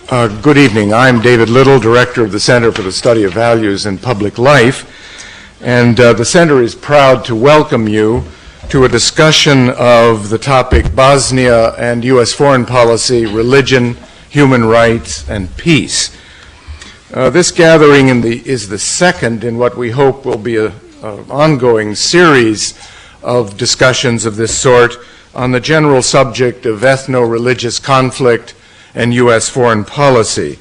Good evening. I'm David Little, Director of the Center for the Study of Values in Public Life, and the Center is proud to welcome you to a discussion of the topic Bosnia and U.S. foreign policy, religion, human rights, and peace. This gathering is the second in what we hope will be an ongoing series of discussions of this sort on the general subject of ethno-religious conflict and U.S. foreign policy.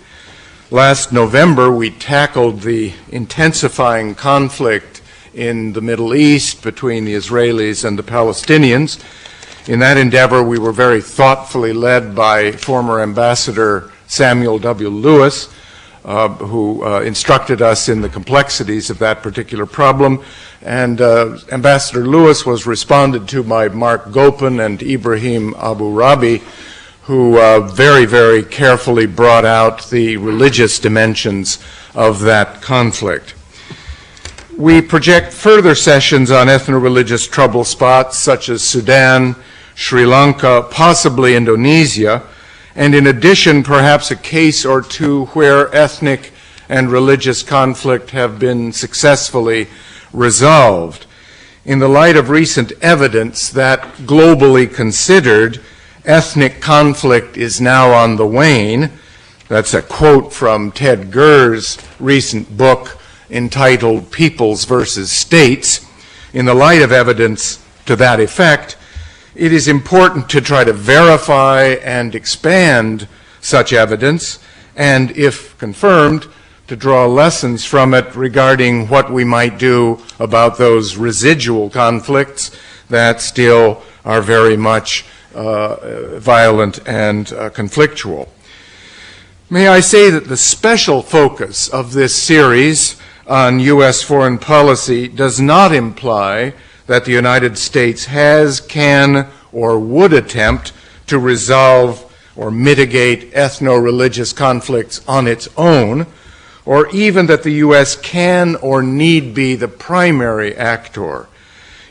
Last November, we tackled the intensifying conflict in the Middle East between the Israelis and the Palestinians. In that endeavor, we were very thoughtfully led by former Ambassador Samuel W. Lewis, who instructed us in the complexities of that particular problem. And Ambassador Lewis was responded to by Mark Gopin and Ibrahim Abu Rabi, who very, very carefully brought out the religious dimensions of that conflict. We project further sessions on ethno-religious trouble spots such as Sudan, Sri Lanka, possibly Indonesia, and in addition, perhaps a case or two where ethnic and religious conflict have been successfully resolved. In the light of recent evidence that, globally considered, ethnic conflict is now on the wane. That's a quote from Ted Gurr's recent book entitled Peoples versus States. In the light of evidence to that effect, it is important to try to verify and expand such evidence, and if confirmed, to draw lessons from it regarding what we might do about those residual conflicts that still are very much violent and conflictual. May I say that the special focus of this series on U.S. foreign policy does not imply that the United States has, can, or would attempt to resolve or mitigate ethno-religious conflicts on its own, or even that the U.S. can or need be the primary actor.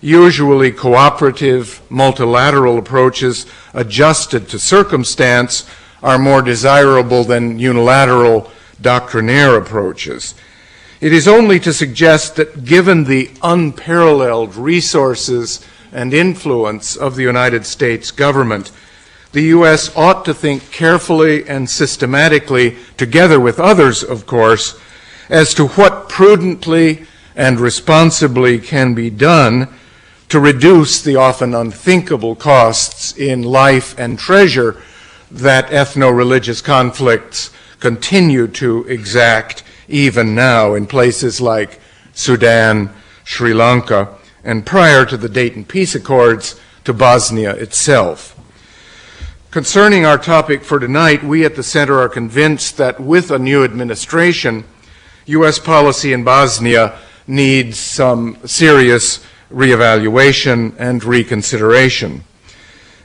Usually cooperative, multilateral approaches adjusted to circumstance are more desirable than unilateral doctrinaire approaches. It is only to suggest that given the unparalleled resources and influence of the United States government, the U.S. ought to think carefully and systematically, together with others, of course, as to what prudently and responsibly can be done to reduce the often unthinkable costs in life and treasure that ethno-religious conflicts continue to exact even now in places like Sudan, Sri Lanka, and prior to the Dayton Peace Accords, to Bosnia itself. Concerning our topic for tonight, we at the Center are convinced that with a new administration, U.S. policy in Bosnia needs some serious reevaluation and reconsideration.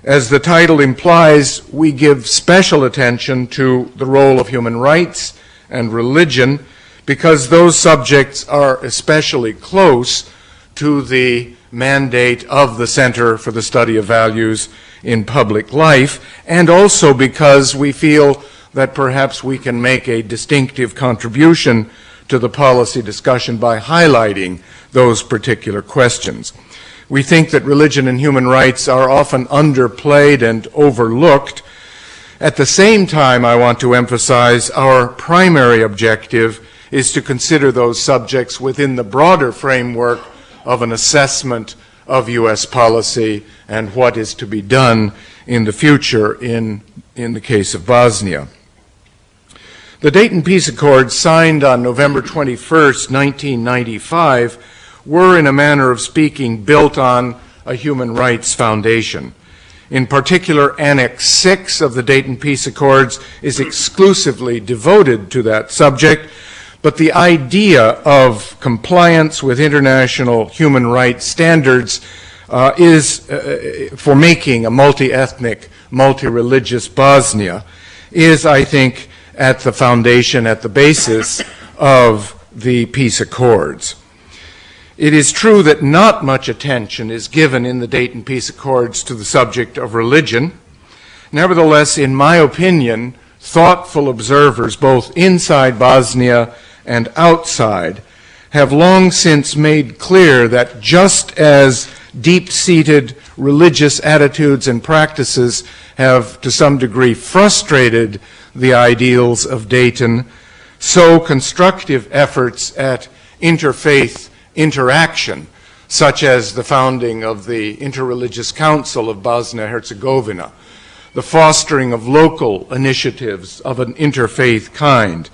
As the title implies, we give special attention to the role of human rights and religion because those subjects are especially close to the mandate of the Center for the Study of Values in Public Life, and also because we feel that perhaps we can make a distinctive contribution to the policy discussion by highlighting those particular questions. We think that religion and human rights are often underplayed and overlooked. At the same time, I want to emphasize our primary objective is to consider those subjects within the broader framework of an assessment of U.S. policy and what is to be done in the future in the case of Bosnia. The Dayton Peace Accords, signed on November 21st, 1995, were, in a manner of speaking, built on a human rights foundation. In particular, Annex 6 of the Dayton Peace Accords is exclusively devoted to that subject, but the idea of compliance with international human rights standards is for making a multi-ethnic, multi-religious Bosnia is, I think, at the foundation, at the basis of the peace accords. It is true that not much attention is given in the Dayton Peace Accords to the subject of religion. Nevertheless, in my opinion, thoughtful observers both inside Bosnia and outside have long since made clear that just as deep-seated religious attitudes and practices have to some degree frustrated the ideals of Dayton, so constructive efforts at interfaith interaction, such as the founding of the Interreligious Council of Bosnia-Herzegovina, the fostering of local initiatives of an interfaith kind,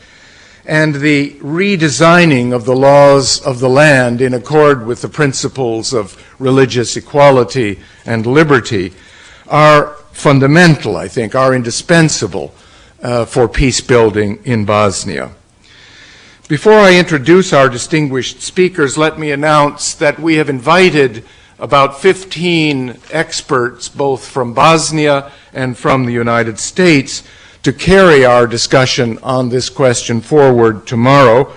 and the redesigning of the laws of the land in accord with the principles of religious equality and liberty are fundamental, I think, are indispensable for peace building in Bosnia. Before I introduce our distinguished speakers, let me announce that we have invited about 15 experts, both from Bosnia and from the United States, to carry our discussion on this question forward tomorrow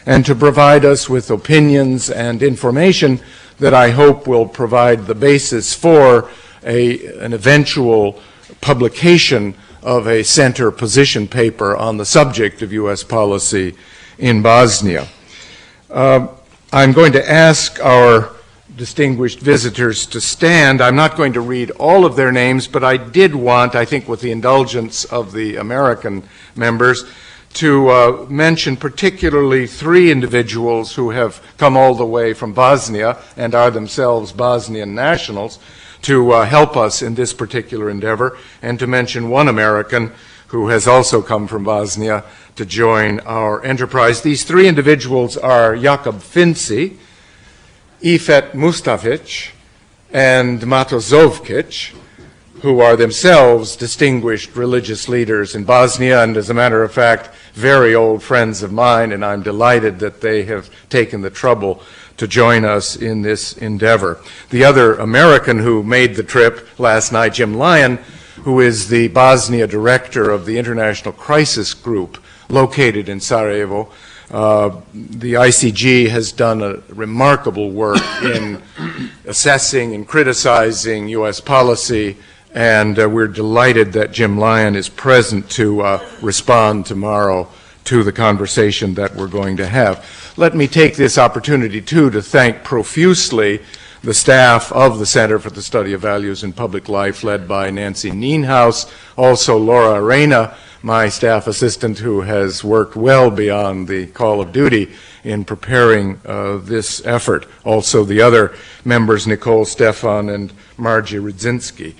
and to provide us with opinions and information that I hope will provide the basis for an eventual publication of a center position paper on the subject of U.S. policy in Bosnia. I'm going to ask our distinguished visitors to stand. I'm not going to read all of their names, but I did want, I think with the indulgence of the American members, to mention particularly 3 individuals who have come all the way from Bosnia and are themselves Bosnian nationals to help us in this particular endeavor, and to mention 1 American who has also come from Bosnia to join our enterprise. These 3 individuals are Jakub Finci, Ifet Mustafic, and Mato Zovkic, who are themselves distinguished religious leaders in Bosnia, and as a matter of fact, very old friends of mine, and I'm delighted that they have taken the trouble to join us in this endeavor. The other American who made the trip last night, Jim Lyon, who is the Bosnia director of the International Crisis Group located in Sarajevo. The ICG has done a remarkable work in assessing and criticizing U.S. policy, and we're delighted that Jim Lyon is present to respond tomorrow to the conversation that we're going to have. Let me take this opportunity, too, to thank profusely the staff of the Center for the Study of Values in Public Life, led by Nancy Nienhaus, also Laura Arena, my staff assistant, who has worked well beyond the call of duty in preparing this effort. Also the other members, Nicole Stefan and Margie Rudzinski.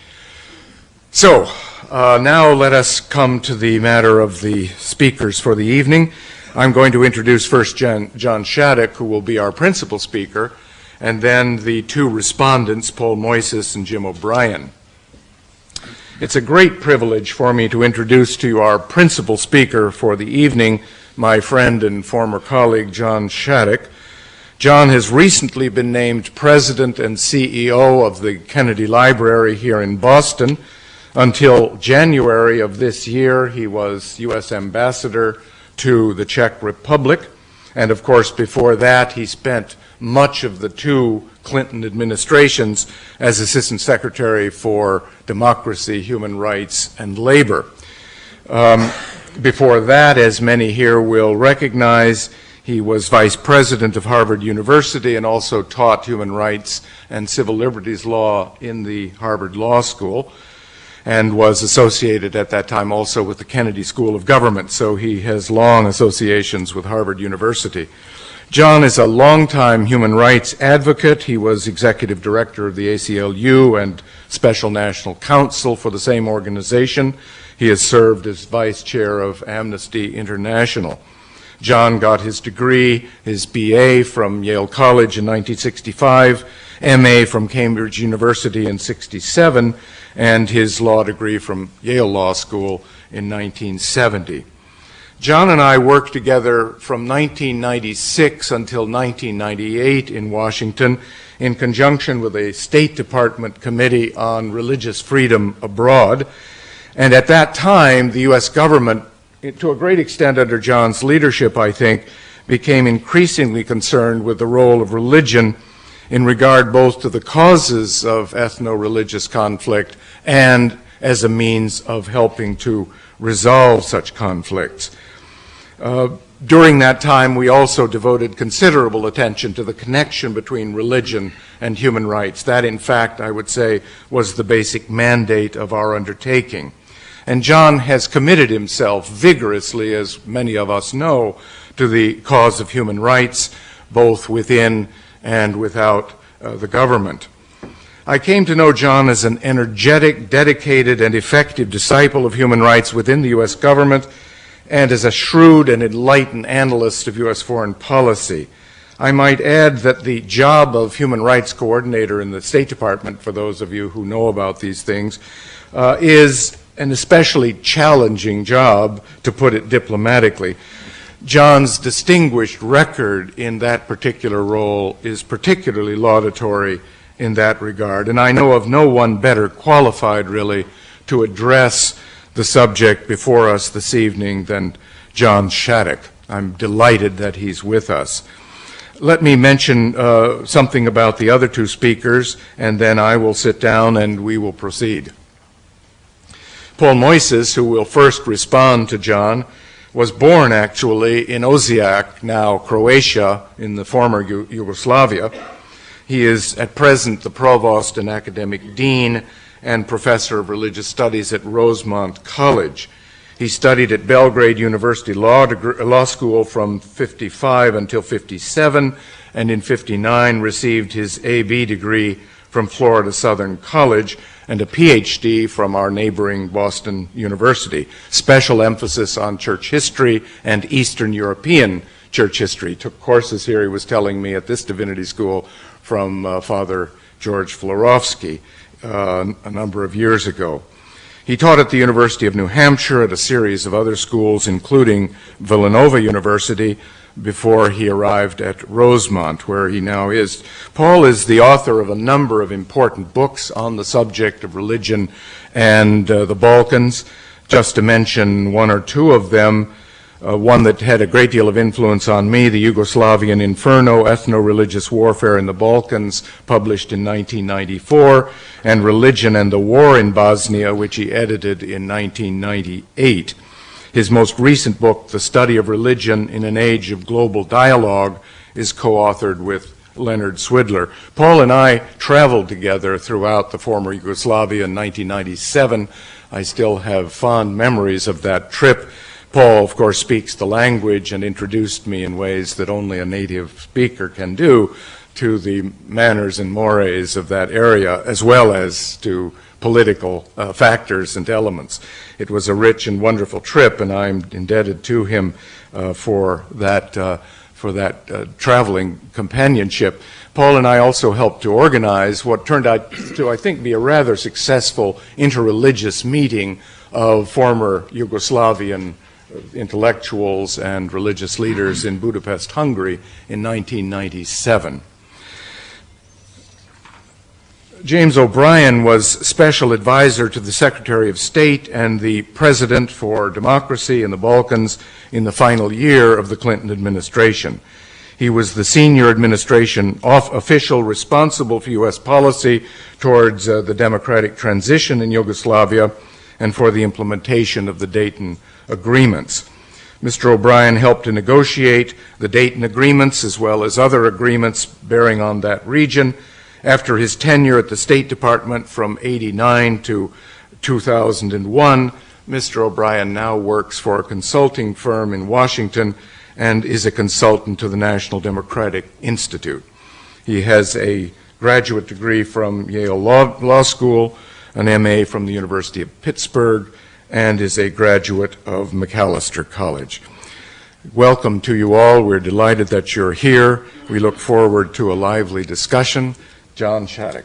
So now let us come to the matter of the speakers for the evening. I'm going to introduce first John Shattuck, who will be our principal speaker, and then the 2 respondents, Paul Mojzes and Jim O'Brien. It's a great privilege for me to introduce to you our principal speaker for the evening, my friend and former colleague, John Shattuck. John has recently been named president and CEO of the Kennedy Library here in Boston. Until January of this year, he was U.S. ambassador to the Czech Republic. And of course, before that, he spent much of the 2 Clinton administrations as Assistant Secretary for Democracy, Human Rights, and Labor. Before that, as many here will recognize, he was Vice President of Harvard University and also taught human rights and civil liberties law in the Harvard Law School, and was associated at that time also with the Kennedy School of Government, so he has long associations with Harvard University. John is a longtime human rights advocate. He was executive director of the ACLU and special national counsel for the same organization. He has served as vice chair of Amnesty International. John got his degree, his BA from Yale College in 1965, MA from Cambridge University in 1967, and his law degree from Yale Law School in 1970. John and I worked together from 1996 until 1998 in Washington in conjunction with a State Department Committee on Religious Freedom Abroad. And at that time, the U.S. government, to a great extent under John's leadership, I think, became increasingly concerned with the role of religion in regard both to the causes of ethno-religious conflict and as a means of helping to resolve such conflicts. During that time, we also devoted considerable attention to the connection between religion and human rights. That, in fact, I would say, was the basic mandate of our undertaking. And John has committed himself vigorously, as many of us know, to the cause of human rights, both within and without the government. I came to know John as an energetic, dedicated, and effective disciple of human rights within the U.S. government, and as a shrewd and enlightened analyst of U.S. foreign policy. I might add that the job of Human Rights Coordinator in the State Department, for those of you who know about these things, is an especially challenging job, to put it diplomatically. John's distinguished record in that particular role is particularly laudatory in that regard, and I know of no one better qualified, really, to address the subject before us this evening than John Shattuck. I'm delighted that he's with us. Let me mention something about the other two speakers, and then I will sit down and we will proceed. Paul Mojzes, who will first respond to John, was born actually in Osijek, now Croatia, in the former Yugoslavia. He is at present the provost and academic dean and professor of religious studies at Rosemont College. He studied at Belgrade University Law School from 55 until 57, and in 59 received his A.B. degree from Florida Southern College and a Ph.D. from our neighboring Boston University. Special emphasis on church history and Eastern European church history. Took courses here, he was telling me, at this Divinity School from Father George Florovsky a number of years ago. He taught at the University of New Hampshire, at a series of other schools, including Villanova University, before he arrived at Rosemont, where he now is. Paul is the author of a number of important books on the subject of religion and the Balkans. Just to mention one or two of them, one that had a great deal of influence on me, The Yugoslavian Inferno, Ethno-Religious Warfare in the Balkans, published in 1994, and Religion and the War in Bosnia, which he edited in 1998. His most recent book, The Study of Religion in an Age of Global Dialogue, is co-authored with Leonard Swidler. Paul and I traveled together throughout the former Yugoslavia in 1997. I still have fond memories of that trip. Paul, of course, speaks the language and introduced me in ways that only a native speaker can do to the manners and mores of that area, as well as to political factors and elements. It was a rich and wonderful trip, and I'm indebted to him for that traveling companionship. Paul and I also helped to organize what turned out to, I think, be a rather successful interreligious meeting of former Yugoslavian intellectuals and religious leaders in Budapest, Hungary in 1997. James O'Brien was special advisor to the Secretary of State and the President for Democracy in the Balkans in the final year of the Clinton administration. He was the senior administration official responsible for U.S. policy towards the democratic transition in Yugoslavia and for the implementation of the Dayton Agreements. Mr. O'Brien helped to negotiate the Dayton Agreements as well as other agreements bearing on that region. After his tenure at the State Department from '89 to 2001, Mr. O'Brien now works for a consulting firm in Washington and is a consultant to the National Democratic Institute. He has a graduate degree from Yale Law School, an MA from the University of Pittsburgh, and is a graduate of Macalester College. Welcome to you all. We're delighted that you're here. We look forward to a lively discussion. John Shattuck.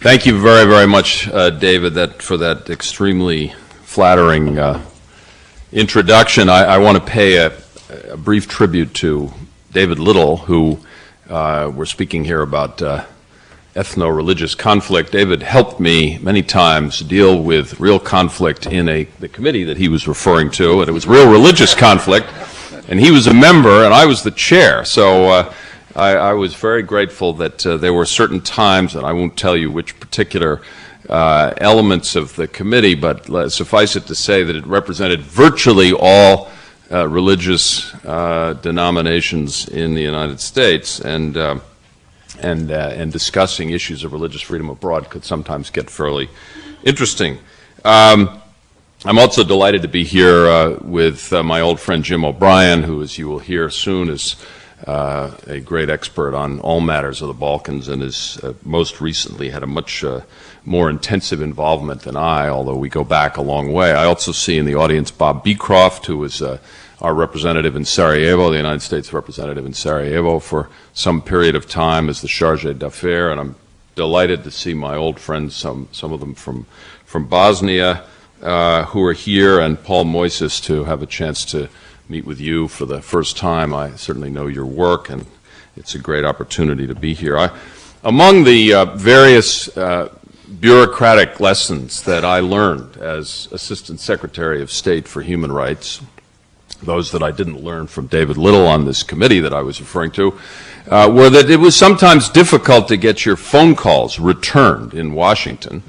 Thank you very, very much, David, for that extremely flattering introduction. I want to pay a brief tribute to David Little, who we're speaking here about ethno-religious conflict. David helped me many times deal with real conflict in the committee that he was referring to, and it was real religious conflict, and he was a member and I was the chair. So I was very grateful that there were certain times, and I won't tell you which particular elements of the committee, but suffice it to say that it represented virtually all religious denominations in the United States, and discussing issues of religious freedom abroad could sometimes get fairly interesting. I'm also delighted to be here with my old friend Jim O'Brien, who, as you will hear soon, is a great expert on all matters of the Balkans and has most recently had a much more intensive involvement than I, although we go back a long way. I also see in the audience Bob Beecroft, who is our representative in Sarajevo, the United States representative in Sarajevo for some period of time as the charge d'affaires, and I'm delighted to see my old friends, some of them from Bosnia, who are here, and Paul Mojzes, to have a chance to meet with you for the first time. I certainly know your work, and it's a great opportunity to be here. Among the various bureaucratic lessons that I learned as Assistant Secretary of State for Human Rights, those that I didn't learn from David Little on this committee that I was referring to, were that it was sometimes difficult to get your phone calls returned in Washington,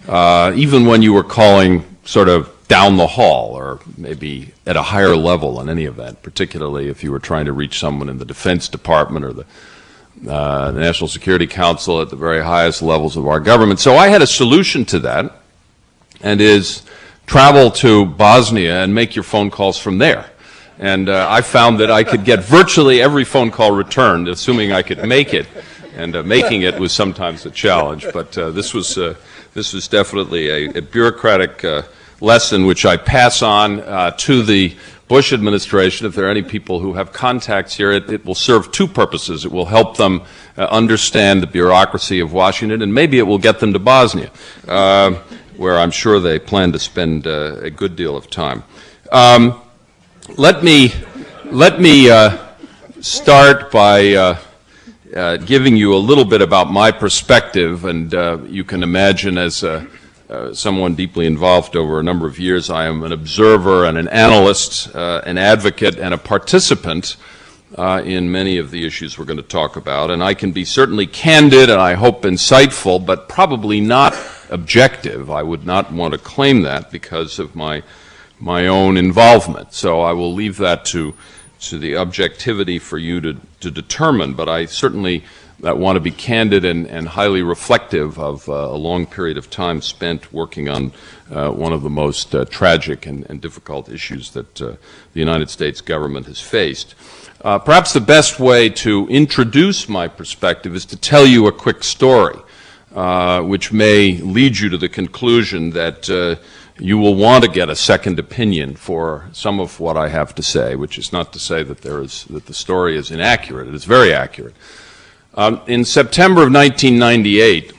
even when you were calling sort of down the hall or maybe at a higher level in any event, particularly if you were trying to reach someone in the Defense Department or the National Security Council at the very highest levels of our government. So I had a solution to that, and is travel to Bosnia and make your phone calls from there. And I found that I could get virtually every phone call returned, assuming I could make it. And making it was sometimes a challenge, but this was definitely a bureaucratic lesson which I pass on to the Bush administration. If there are any people who have contacts here, it will serve two purposes. It will help them understand the bureaucracy of Washington, and maybe it will get them to Bosnia, where I'm sure they plan to spend a good deal of time. Let me start by giving you a little bit about my perspective, and you can imagine, as someone deeply involved over a number of years, I am an observer and an analyst, an advocate and a participant in many of the issues we're going to talk about, and I can be certainly candid and I hope insightful, but probably not objective. I would not want to claim that because of my own involvement, so I will leave that to the objectivity for you to determine, but I certainly want to be candid and highly reflective of a long period of time spent working on one of the most tragic and difficult issues that the United States government has faced. Perhaps the best way to introduce my perspective is to tell you a quick story, which may lead you to the conclusion that you will want to get a second opinion for some of what I have to say, which is not to say that the story is inaccurate. It is very accurate. In September of 1998,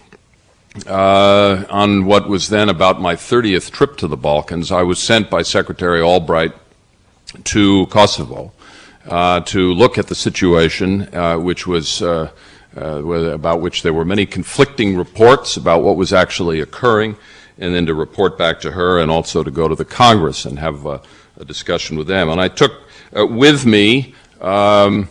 on what was then about my 30th trip to the Balkans, I was sent by Secretary Albright to Kosovo to look at the situation, which was about which there were many conflicting reports about what was actually occurring, and then to report back to her, and also to go to the Congress and have a discussion with them. And I took with me former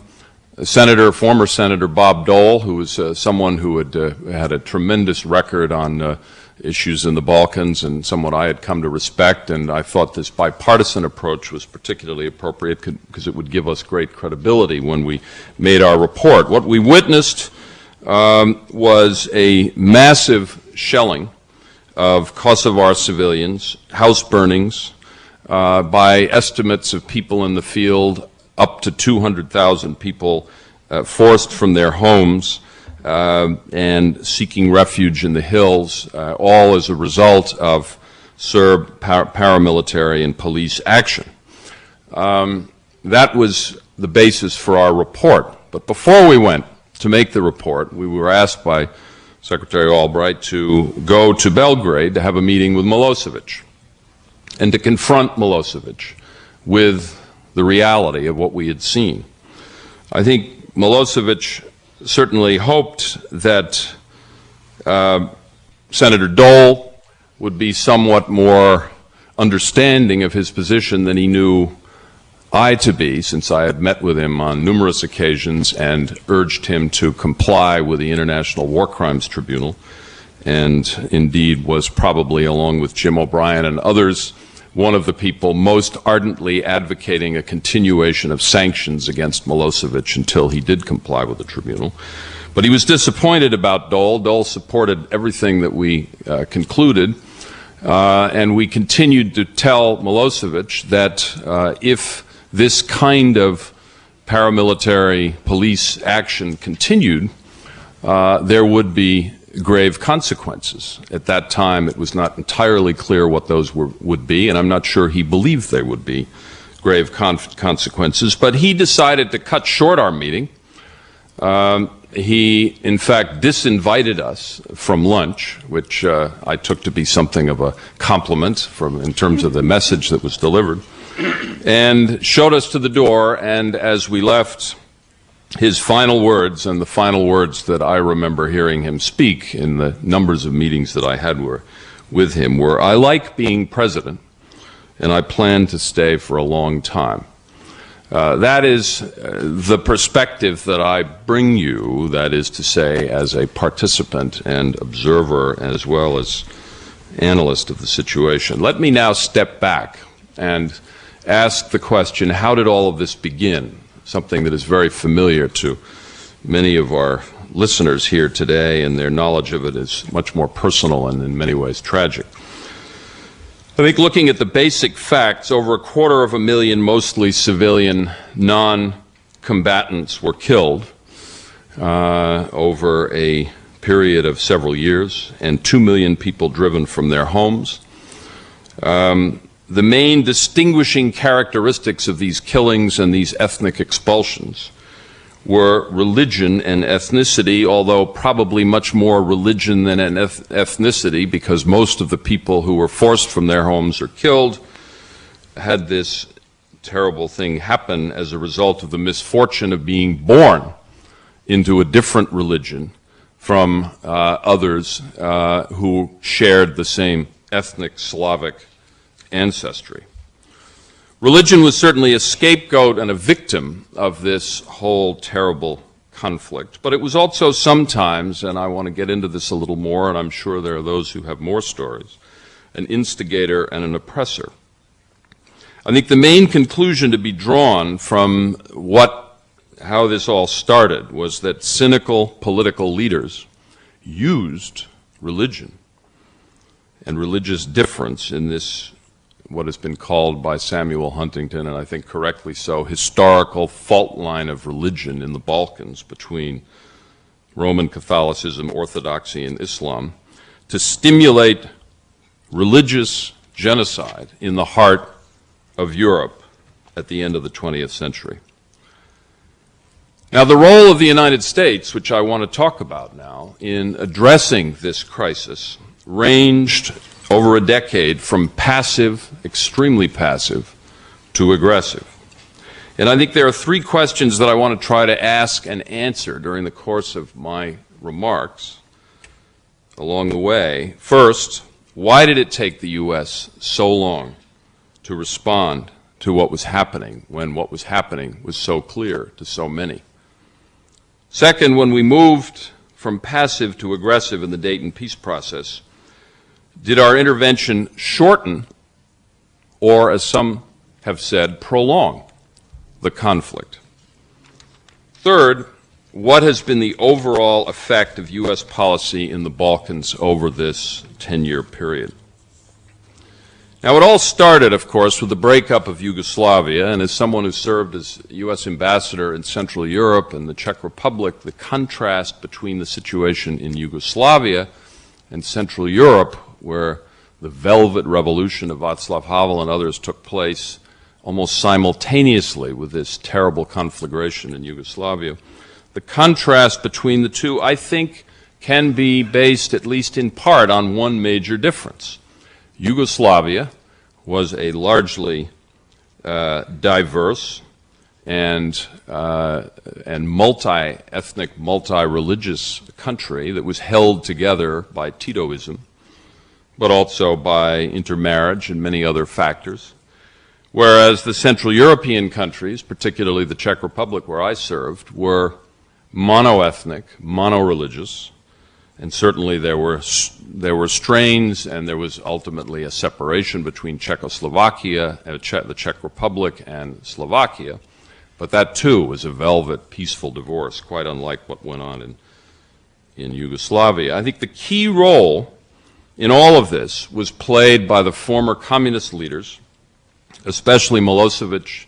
Senator Bob Dole, who was someone who had a tremendous record on issues in the Balkans and someone I had come to respect, and I thought this bipartisan approach was particularly appropriate because it would give us great credibility when we made our report. What we witnessed was a massive shelling of Kosovar civilians, house burnings, by estimates of people in the field, up to 200,000 people forced from their homes and seeking refuge in the hills, all as a result of Serb paramilitary and police action. That was the basis for our report. But before we went to make the report, we were asked by Secretary Albright to go to Belgrade to have a meeting with Milosevic and to confront Milosevic with the reality of what we had seen. I think Milosevic certainly hoped that Senator Dole would be somewhat more understanding of his position than he knew I to be, since I had met with him on numerous occasions and urged him to comply with the International War Crimes Tribunal, and indeed was probably, along with Jim O'Brien and others, one of the people most ardently advocating a continuation of sanctions against Milosevic until he did comply with the tribunal. But he was disappointed about Dole. Dole supported everything that we concluded, and we continued to tell Milosevic that if this kind of paramilitary police action continued, there would be grave consequences. At that time, it was not entirely clear what those would be, and I'm not sure he believed they would be grave consequences. But he decided to cut short our meeting. He, in fact, disinvited us from lunch, which I took to be something of a compliment in terms of the message that was delivered, and showed us to the door. And as we left, his final words, and the final words that I remember hearing him speak in the numbers of meetings that I had with him, were, "I like being president, and I plan to stay for a long time." That is the perspective that I bring you, that is to say, as a participant and observer as well as analyst of the situation. Let me now step back and ask the question, how did all of this begin? Something that is very familiar to many of our listeners here today, and their knowledge of it is much more personal and in many ways tragic. I think looking at the basic facts, over 250,000 mostly civilian non-combatants were killed over a period of several years, and 2 million people driven from their homes. The main distinguishing characteristics of these killings and these ethnic expulsions were religion and ethnicity, although probably much more religion than an ethnicity, because most of the people who were forced from their homes or killed had this terrible thing happen as a result of the misfortune of being born into a different religion from others who shared the same ethnic Slavic ancestry. Religion was certainly a scapegoat and a victim of this whole terrible conflict, but it was also sometimes, and I want to get into this a little more, and I'm sure there are those who have more stories, an instigator and an oppressor. I think the main conclusion to be drawn from how this all started was that cynical political leaders used religion and religious difference in this, what has been called by Samuel Huntington, and I think correctly so, historical fault line of religion in the Balkans between Roman Catholicism, Orthodoxy, and Islam, to stimulate religious genocide in the heart of Europe at the end of the 20th century. Now, the role of the United States, which I want to talk about now, in addressing this crisis ranged over a decade from passive, extremely passive, to aggressive. And I think there are three questions that I want to try to ask and answer during the course of my remarks along the way. First, why did it take the U.S. so long to respond to what was happening when what was happening was so clear to so many? Second, when we moved from passive to aggressive in the Dayton peace process, did our intervention shorten or, as some have said, prolong the conflict? Third, what has been the overall effect of U.S. policy in the Balkans over this 10-year period? Now, it all started, of course, with the breakup of Yugoslavia, and as someone who served as U.S. ambassador in Central Europe and the Czech Republic, the contrast between the situation in Yugoslavia and Central Europe, where the Velvet Revolution of Václav Havel and others took place almost simultaneously with this terrible conflagration in Yugoslavia. The contrast between the two, I think, can be based, at least in part, on one major difference. Yugoslavia was a largely diverse and multi-ethnic, multi-religious country that was held together by Titoism, but also by intermarriage and many other factors, whereas the Central European countries, particularly the Czech Republic where I served, were mono-ethnic, mono-religious, and certainly there were strains, and there was ultimately a separation between Czechoslovakia, the Czech Republic, and Slovakia. But that too was a velvet, peaceful divorce, quite unlike what went on in Yugoslavia. I think the key role in all of this was played by the former communist leaders, especially Milosevic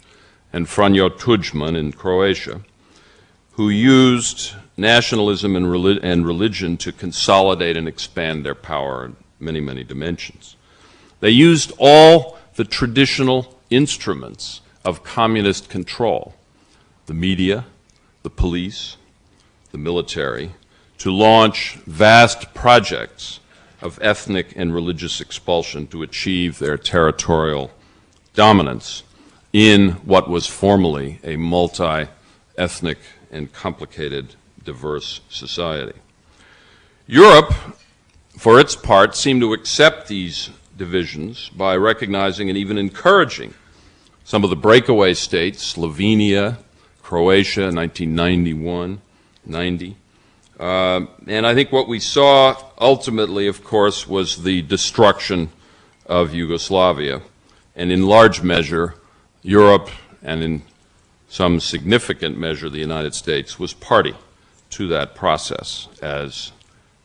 and Franjo Tudjman in Croatia, who used nationalism and religion to consolidate and expand their power in many, many dimensions. They used all the traditional instruments of communist control, the media, the police, the military, to launch vast projects of ethnic and religious expulsion to achieve their territorial dominance in what was formerly a multi-ethnic and complicated, diverse society. Europe, for its part, seemed to accept these divisions by recognizing and even encouraging some of the breakaway states, Slovenia, Croatia, 1991, 90. And I think what we saw ultimately, of course, was the destruction of Yugoslavia, and in large measure, Europe, and in some significant measure, the United States, was party to that process as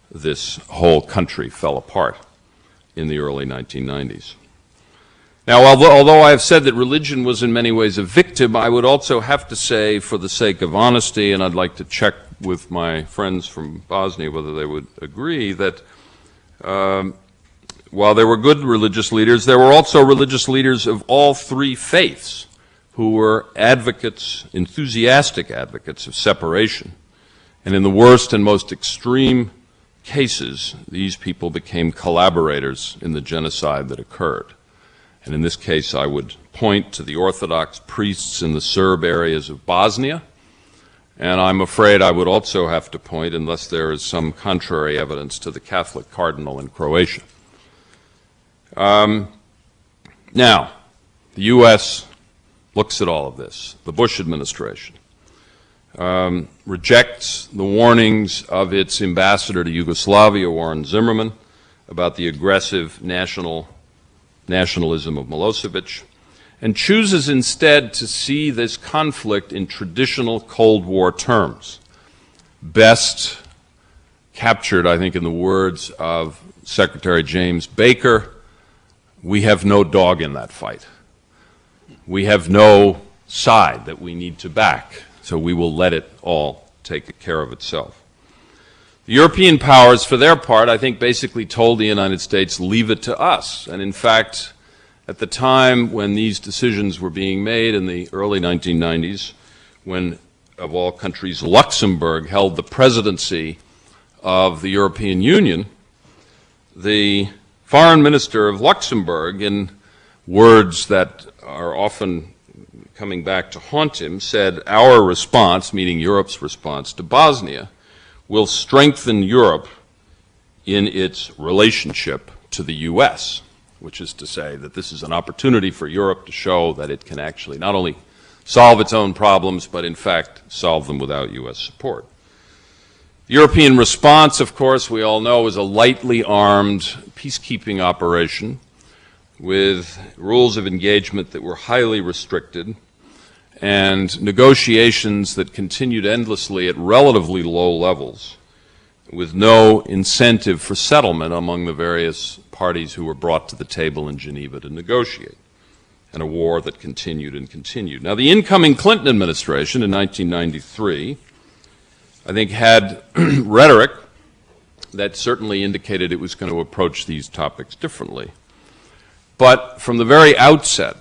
this whole country fell apart in the early 1990s. Now, although I have said that religion was in many ways a victim, I would also have to say, for the sake of honesty, and I'd like to check with my friends from Bosnia whether they would agree, that while there were good religious leaders, there were also religious leaders of all three faiths who were advocates, enthusiastic advocates of separation. And in the worst and most extreme cases, these people became collaborators in the genocide that occurred. And in this case, I would point to the Orthodox priests in the Serb areas of Bosnia, and I'm afraid I would also have to point, unless there is some contrary evidence, to the Catholic cardinal in Croatia. Now, the U.S. looks at all of this. The Bush administration rejects the warnings of its ambassador to Yugoslavia, Warren Zimmerman, about the aggressive nationalism of Milosevic, and chooses instead to see this conflict in traditional Cold War terms, best captured, I think, in the words of Secretary James Baker: we have no dog in that fight. We have no side that we need to back, so we will let it all take care of itself. The European powers, for their part, I think basically told the United States, leave it to us. And in fact, at the time when these decisions were being made in the early 1990s, when, of all countries, Luxembourg held the presidency of the European Union, the foreign minister of Luxembourg, in words that are often coming back to haunt him, said, "Our response," meaning Europe's response to Bosnia, "will strengthen Europe in its relationship to the U.S., which is to say that this is an opportunity for Europe to show that it can actually not only solve its own problems, but in fact solve them without U.S. support. The European response, of course, we all know, is a lightly armed peacekeeping operation with rules of engagement that were highly restricted and negotiations that continued endlessly at relatively low levels, with no incentive for settlement among the various parties who were brought to the table in Geneva to negotiate, and a war that continued and continued. Now, the incoming Clinton administration in 1993, I think, had rhetoric that certainly indicated it was going to approach these topics differently. But from the very outset,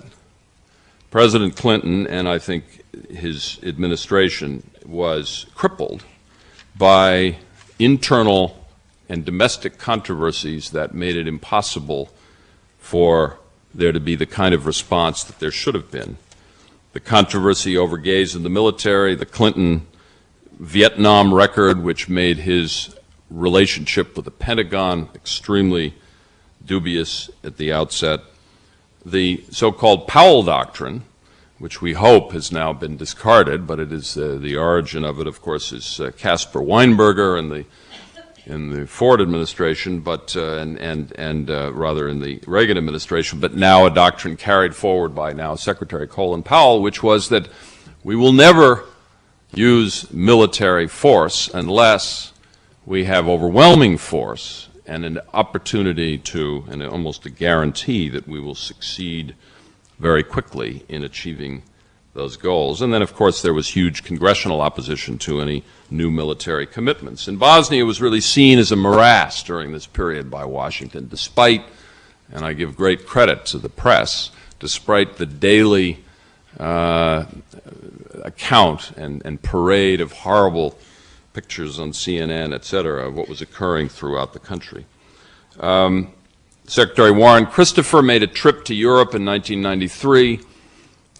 President Clinton, and I think his administration, was crippled by internal and domestic controversies that made it impossible for there to be the kind of response that there should have been. The controversy over gays in the military, the Clinton Vietnam record, which made his relationship with the Pentagon extremely dubious at the outset, the so-called Powell Doctrine, which we hope has now been discarded, but it is the origin of it, of course, is Caspar Weinberger in the Ford administration, but rather in the Reagan administration, but now a doctrine carried forward by now Secretary Colin Powell, which was that we will never use military force unless we have overwhelming force and an opportunity to, and almost a guarantee that we will succeed very quickly in achieving those goals. And then, of course, there was huge congressional opposition to any new military commitments. In Bosnia, it was really seen as a morass during this period by Washington, despite, and I give great credit to the press, despite the daily account and parade of horrible pictures on CNN, et cetera, of what was occurring throughout the country. Secretary Warren Christopher made a trip to Europe in 1993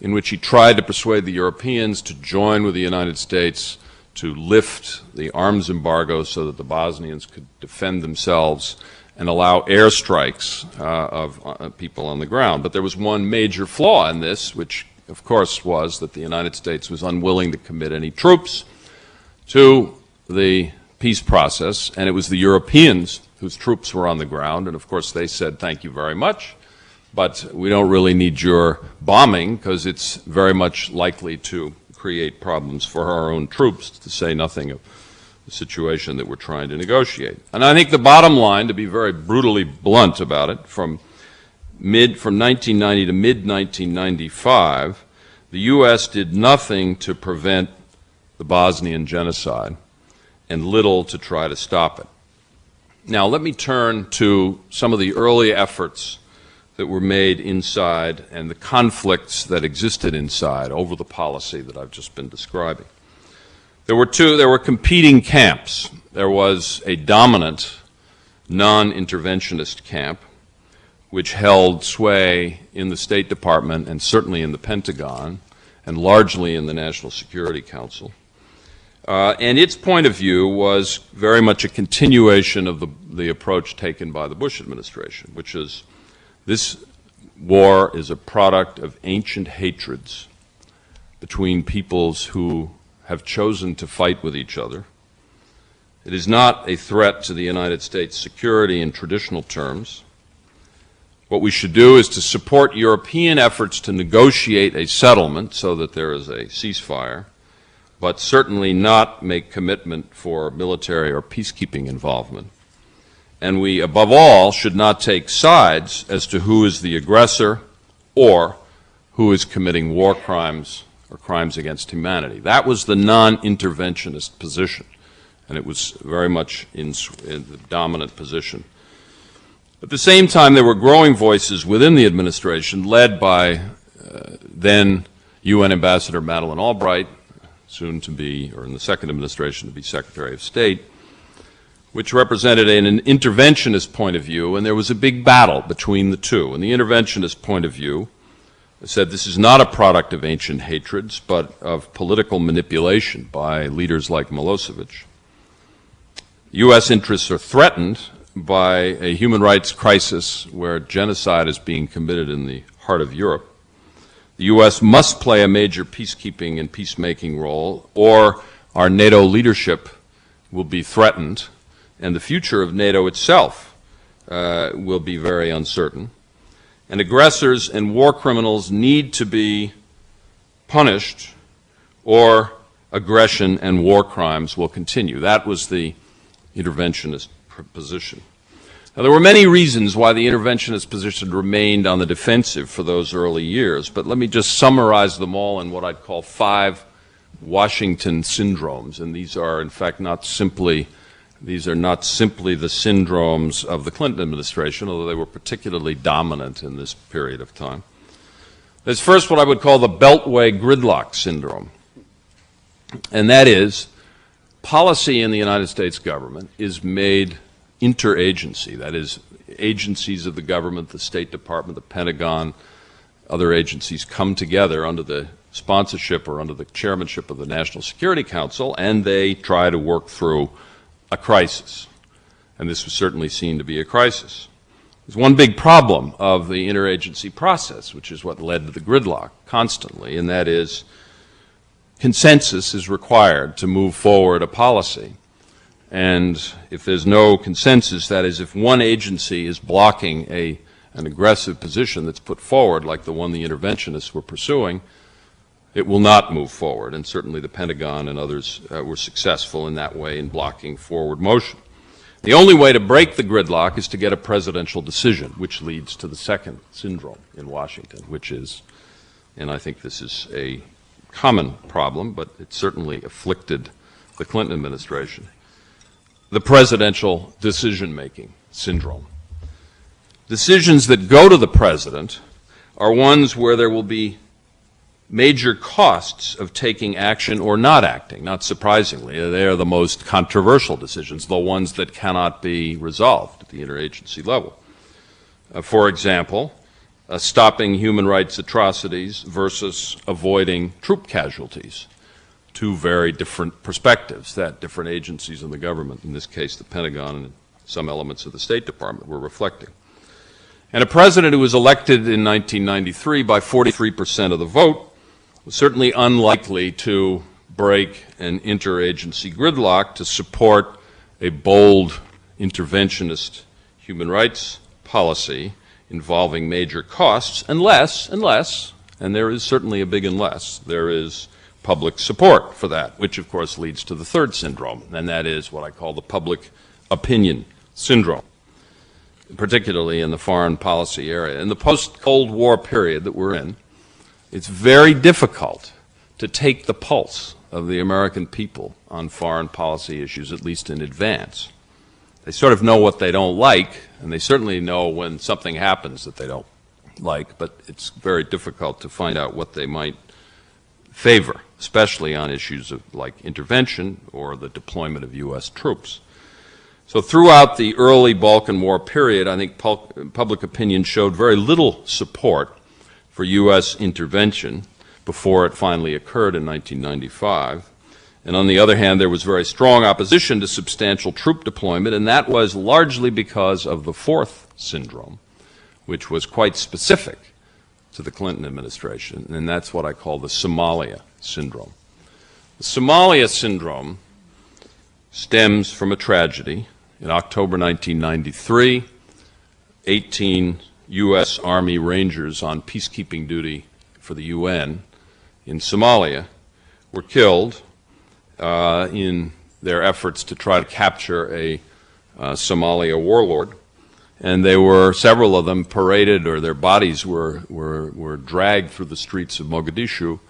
in which he tried to persuade the Europeans to join with the United States to lift the arms embargo so that the Bosnians could defend themselves and allow airstrikes of people on the ground. But there was one major flaw in this, which of course was that the United States was unwilling to commit any troops to the peace process, and it was the Europeans whose troops were on the ground, and of course they said, thank you very much, but we don't really need your bombing because it's very much likely to create problems for our own troops, to say nothing of the situation that we're trying to negotiate. And I think the bottom line, to be very brutally blunt about it, from 1990 to mid-1995, the U.S. did nothing to prevent the Bosnian genocide and little to try to stop it. Now, let me turn to some of the early efforts that were made inside and the conflicts that existed inside over the policy that I've just been describing. There were competing camps. There was a dominant non-interventionist camp which held sway in the State Department and certainly in the Pentagon and largely in the National Security Council. And its point of view was very much a continuation of the approach taken by the Bush administration, which is this war is a product of ancient hatreds between peoples who have chosen to fight with each other. It is not a threat to the United States' security in traditional terms. What we should do is to support European efforts to negotiate a settlement so that there is a ceasefire, but certainly not make commitment for military or peacekeeping involvement. And we, above all, should not take sides as to who is the aggressor or who is committing war crimes or crimes against humanity. That was the non-interventionist position, and it was very much in the dominant position. At the same time, there were growing voices within the administration, led by then UN Ambassador Madeleine Albright, soon to be, or in the second administration to be Secretary of State, which represented an interventionist point of view, and there was a big battle between the two. And the interventionist point of view said this is not a product of ancient hatreds, but of political manipulation by leaders like Milosevic. U.S. interests are threatened by a human rights crisis where genocide is being committed in the heart of Europe. The U.S. must play a major peacekeeping and peacemaking role, or our NATO leadership will be threatened, and the future of NATO itself will be very uncertain. And aggressors and war criminals need to be punished, or aggression and war crimes will continue. That was the interventionist position. Now, there were many reasons why the interventionist position remained on the defensive for those early years, but let me just summarize them all in what I'd call 5 Washington syndromes, and these are, in fact, not simply the syndromes of the Clinton administration, although they were particularly dominant in this period of time. There's first what I would call the Beltway gridlock syndrome, and that is policy in the United States government is made interagency, that is, agencies of the government, the State Department, the Pentagon, other agencies come together under the sponsorship or under the chairmanship of the National Security Council, and they try to work through a crisis. And this was certainly seen to be a crisis. There's one big problem of the interagency process, which is what led to the gridlock constantly, and that is consensus is required to move forward a policy. And if there's no consensus, that is, if one agency is blocking an aggressive position that's put forward, like the one the interventionists were pursuing, it will not move forward. And certainly the Pentagon and others were successful in that way in blocking forward motion. The only way to break the gridlock is to get a presidential decision, which leads to the second syndrome in Washington, which is, and I think this is a common problem, but it certainly afflicted the Clinton administration, the presidential decision-making syndrome. Decisions that go to the president are ones where there will be major costs of taking action or not acting. Not surprisingly, they are the most controversial decisions, the ones that cannot be resolved at the interagency level. For example, stopping human rights atrocities versus avoiding troop casualties. Two very different perspectives that different agencies in the government, in this case the Pentagon and some elements of the State Department, were reflecting. And a president who was elected in 1993 by 43% of the vote was certainly unlikely to break an interagency gridlock to support a bold interventionist human rights policy involving major costs unless, and there is certainly a big unless, there is public support for that, which of course leads to the third syndrome, and that is what I call the public opinion syndrome, particularly in the foreign policy area. In the post-Cold War period that we're in, it's very difficult to take the pulse of the American people on foreign policy issues, at least in advance. They sort of know what they don't like, and they certainly know when something happens that they don't like, but it's very difficult to find out what they might favor, especially on issues of like intervention or the deployment of U.S. troops. So throughout the early Balkan War period, I think public opinion showed very little support for U.S. intervention before it finally occurred in 1995. And on the other hand, there was very strong opposition to substantial troop deployment, and that was largely because of the fourth syndrome, which was quite specific to the Clinton administration, and that's what I call the Somalia syndrome. The Somalia syndrome stems from a tragedy. In October 1993, 18 U.S. Army Rangers on peacekeeping duty for the UN in Somalia were killed in their efforts to try to capture a Somalia warlord. And they were, several of them paraded, or their bodies were dragged through the streets of Mogadishu,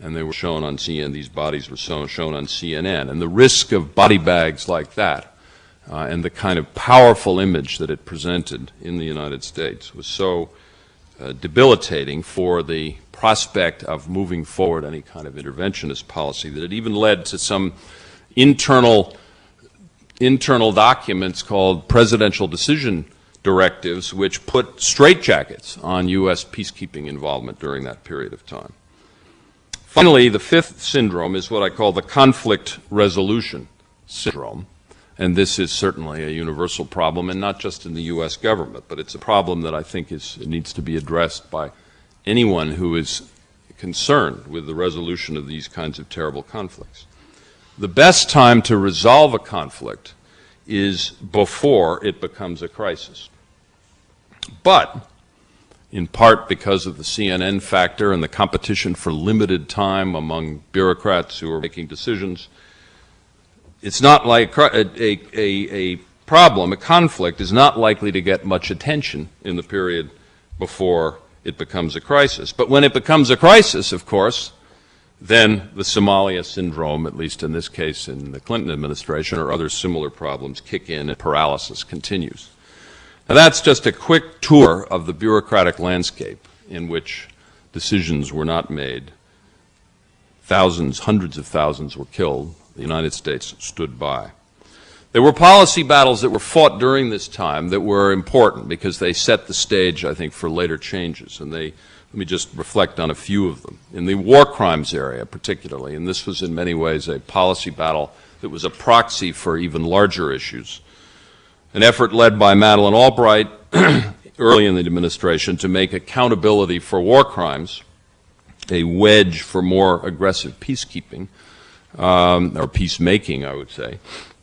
and they were shown on CNN. These bodies were shown on CNN. And the risk of body bags like that and the kind of powerful image that it presented in the United States was so debilitating for the prospect of moving forward any kind of interventionist policy that it even led to some internal documents called presidential decision directives, which put straitjackets on U.S. peacekeeping involvement during that period of time. Finally, the fifth syndrome is what I call the conflict resolution syndrome. And this is certainly a universal problem, and not just in the U.S. government, but it's a problem that I think needs to be addressed by anyone who is concerned with the resolution of these kinds of terrible conflicts. The best time to resolve a conflict is before it becomes a crisis. But, in part because of the CNN factor and the competition for limited time among bureaucrats who are making decisions, it's not like a problem, a conflict is not likely to get much attention in the period before it becomes a crisis. But when it becomes a crisis, of course, then the Somalia syndrome, at least in this case in the Clinton administration, or other similar problems kick in and paralysis continues. Now that's just a quick tour of the bureaucratic landscape in which decisions were not made. Thousands, hundreds of thousands were killed. The United States stood by. There were policy battles that were fought during this time that were important because they set the stage, I think, for later changes. And let me just reflect on a few of them. In the war crimes area particularly, and this was in many ways a policy battle that was a proxy for even larger issues, an effort led by Madeleine Albright early in the administration to make accountability for war crimes a wedge for more aggressive peacekeeping, or peacemaking, I would say,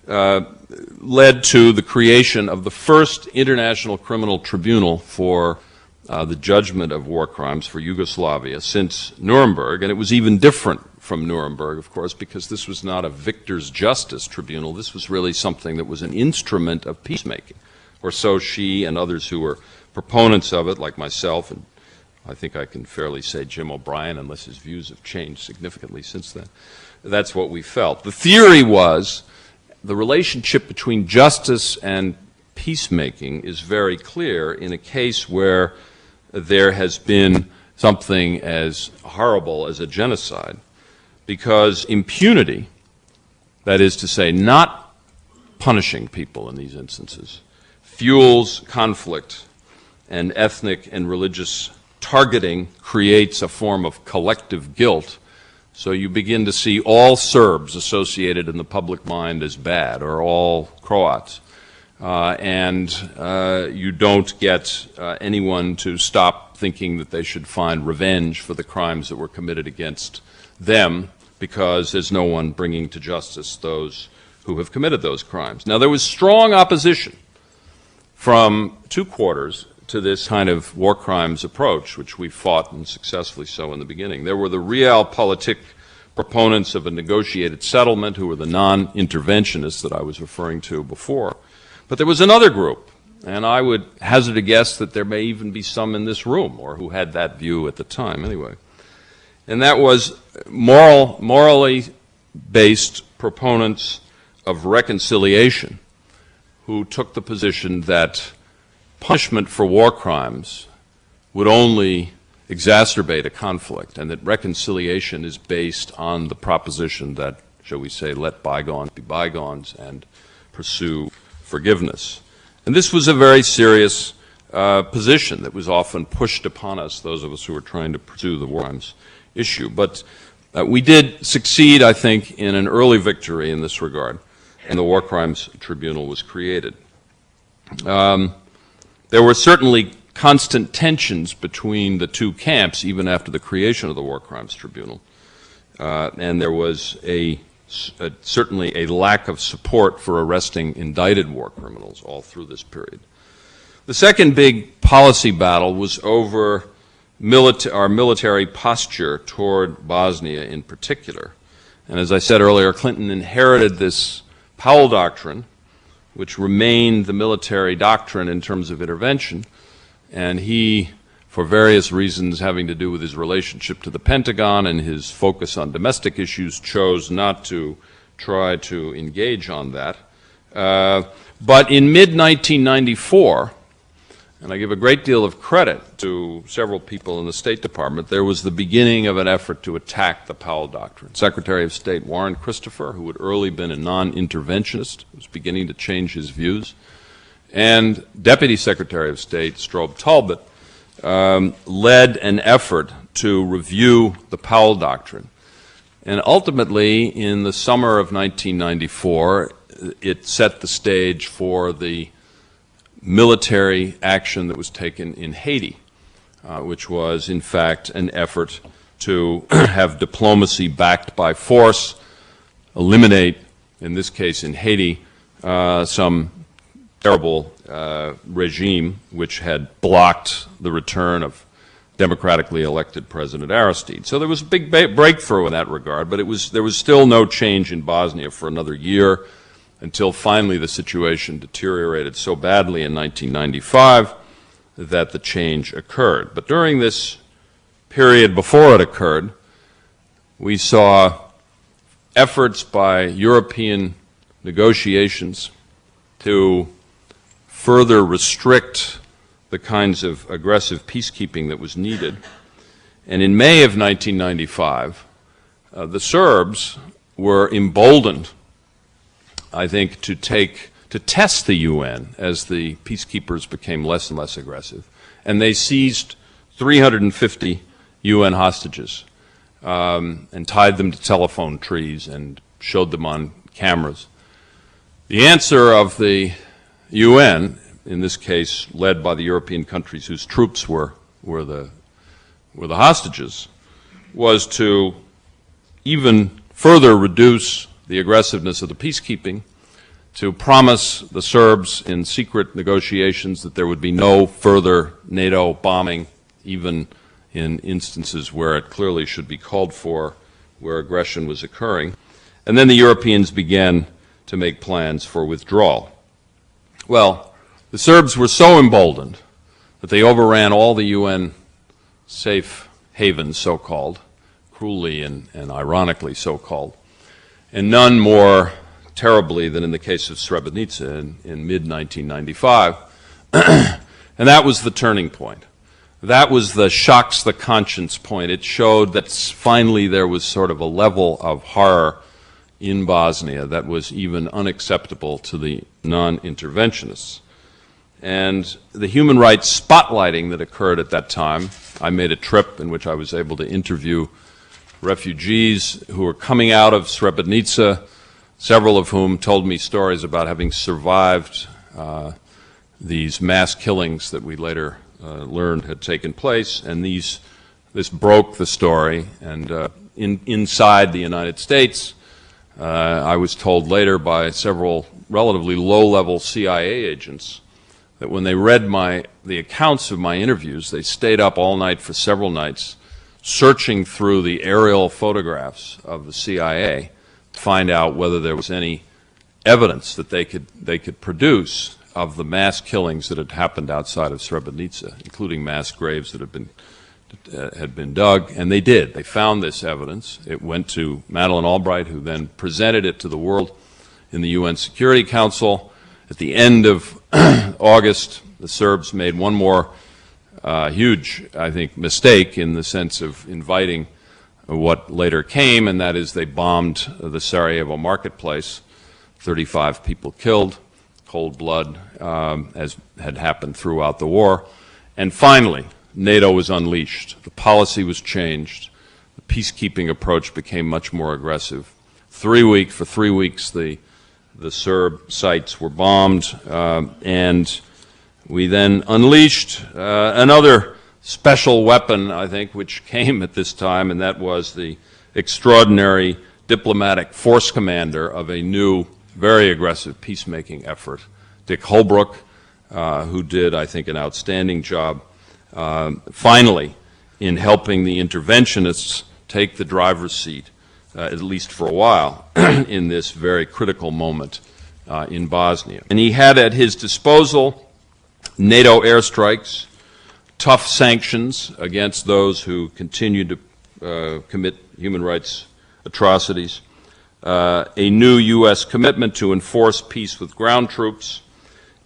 led to the creation of the first international criminal tribunal for the judgment of war crimes for Yugoslavia since Nuremberg. And it was even different from Nuremberg, of course, because this was not a victor's justice tribunal. This was really something that was an instrument of peacemaking, or so she and others who were proponents of it, like myself, and I think I can fairly say Jim O'Brien, unless his views have changed significantly since then. That's what we felt. The theory was the relationship between justice and peacemaking is very clear in a case where there has been something as horrible as a genocide, because impunity, that is to say, not punishing people in these instances, fuels conflict, and ethnic and religious targeting creates a form of collective guilt. So you begin to see all Serbs associated in the public mind as bad, or all Croats. And you don't get anyone to stop thinking that they should find revenge for the crimes that were committed against them, because there's no one bringing to justice those who have committed those crimes. Now, there was strong opposition from two quarters to this kind of war crimes approach, which we fought, and successfully so, in the beginning. There were the realpolitik proponents of a negotiated settlement, who were the non-interventionists that I was referring to before. But there was another group, and I would hazard a guess that there may even be some in this room, or who had that view at the time anyway. And that was morally based proponents of reconciliation, who took the position that punishment for war crimes would only exacerbate a conflict, and that reconciliation is based on the proposition that, shall we say, let bygones be bygones and pursue forgiveness. And this was a very serious position that was often pushed upon us, those of us who were trying to pursue the war crimes issue. But we did succeed, I think, in an early victory in this regard, and the War Crimes Tribunal was created. There were certainly constant tensions between the two camps, even after the creation of the War Crimes Tribunal. And there was certainly a lack of support for arresting indicted war criminals all through this period. The second big policy battle was over our military posture toward Bosnia in particular. And as I said earlier, Clinton inherited this Powell Doctrine, which remained the military doctrine in terms of intervention, and he, for various reasons having to do with his relationship to the Pentagon and his focus on domestic issues, chose not to try to engage on that. But in mid-1994, and I give a great deal of credit to several people in the State Department, there was the beginning of an effort to attack the Powell Doctrine. Secretary of State Warren Christopher, who had early been a non-interventionist, was beginning to change his views, and Deputy Secretary of State Strobe Talbot led an effort to review the Powell Doctrine. And ultimately, in the summer of 1994, it set the stage for the military action that was taken in Haiti, which was, in fact, an effort to have diplomacy backed by force, eliminate, in this case in Haiti, some terrible regime which had blocked the return of democratically elected President Aristide. So there was a big breakthrough in that regard, but there was still no change in Bosnia for another year, until finally the situation deteriorated so badly in 1995 that the change occurred. But during this period before it occurred, we saw efforts by European negotiations to further restrict the kinds of aggressive peacekeeping that was needed. And in May of 1995, the Serbs were emboldened, I think, to test the UN as the peacekeepers became less and less aggressive. And they seized 350 UN hostages and tied them to telephone trees and showed them on cameras. The answer of the UN, in this case led by the European countries whose troops were the hostages, was to even further reduce the aggressiveness of the peacekeeping, to promise the Serbs in secret negotiations that there would be no further NATO bombing, even in instances where it clearly should be called for, where aggression was occurring. And then the Europeans began to make plans for withdrawal. Well, the Serbs were so emboldened that they overran all the UN safe havens, so-called, cruelly and ironically so-called, and none more terribly than in the case of Srebrenica in mid-1995. And that was the turning point. That was the shocks the conscience point. It showed that finally there was sort of a level of horror in Bosnia that was even unacceptable to the non-interventionists. And the human rights spotlighting that occurred at that time, I made a trip in which I was able to interview refugees who were coming out of Srebrenica, several of whom told me stories about having survived these mass killings that we later learned had taken place, and this broke the story. And inside the United States, I was told later by several relatively low-level CIA agents that when they read the accounts of my interviews, they stayed up all night for several nights searching through the aerial photographs of the CIA to find out whether there was any evidence that they could produce of the mass killings that had happened outside of Srebrenica, including mass graves that had been dug, and they did. They found this evidence. It went to Madeleine Albright, who then presented it to the world in the UN Security Council. At the end of August, the Serbs made one more huge, I think, mistake in the sense of inviting what later came, and that is they bombed the Sarajevo marketplace, 35 people killed, cold blood, as had happened throughout the war. And finally, NATO was unleashed. The policy was changed. The peacekeeping approach became much more aggressive. For 3 weeks, the Serb sites were bombed, and we then unleashed another special weapon, I think, which came at this time, and that was the extraordinary diplomatic force commander of a new, very aggressive peacemaking effort, Dick Holbrooke, who did, I think, an outstanding job, finally, in helping the interventionists take the driver's seat, at least for a while, in this very critical moment in Bosnia. And he had at his disposal NATO airstrikes, tough sanctions against those who continued to commit human rights atrocities, a new U.S. commitment to enforce peace with ground troops,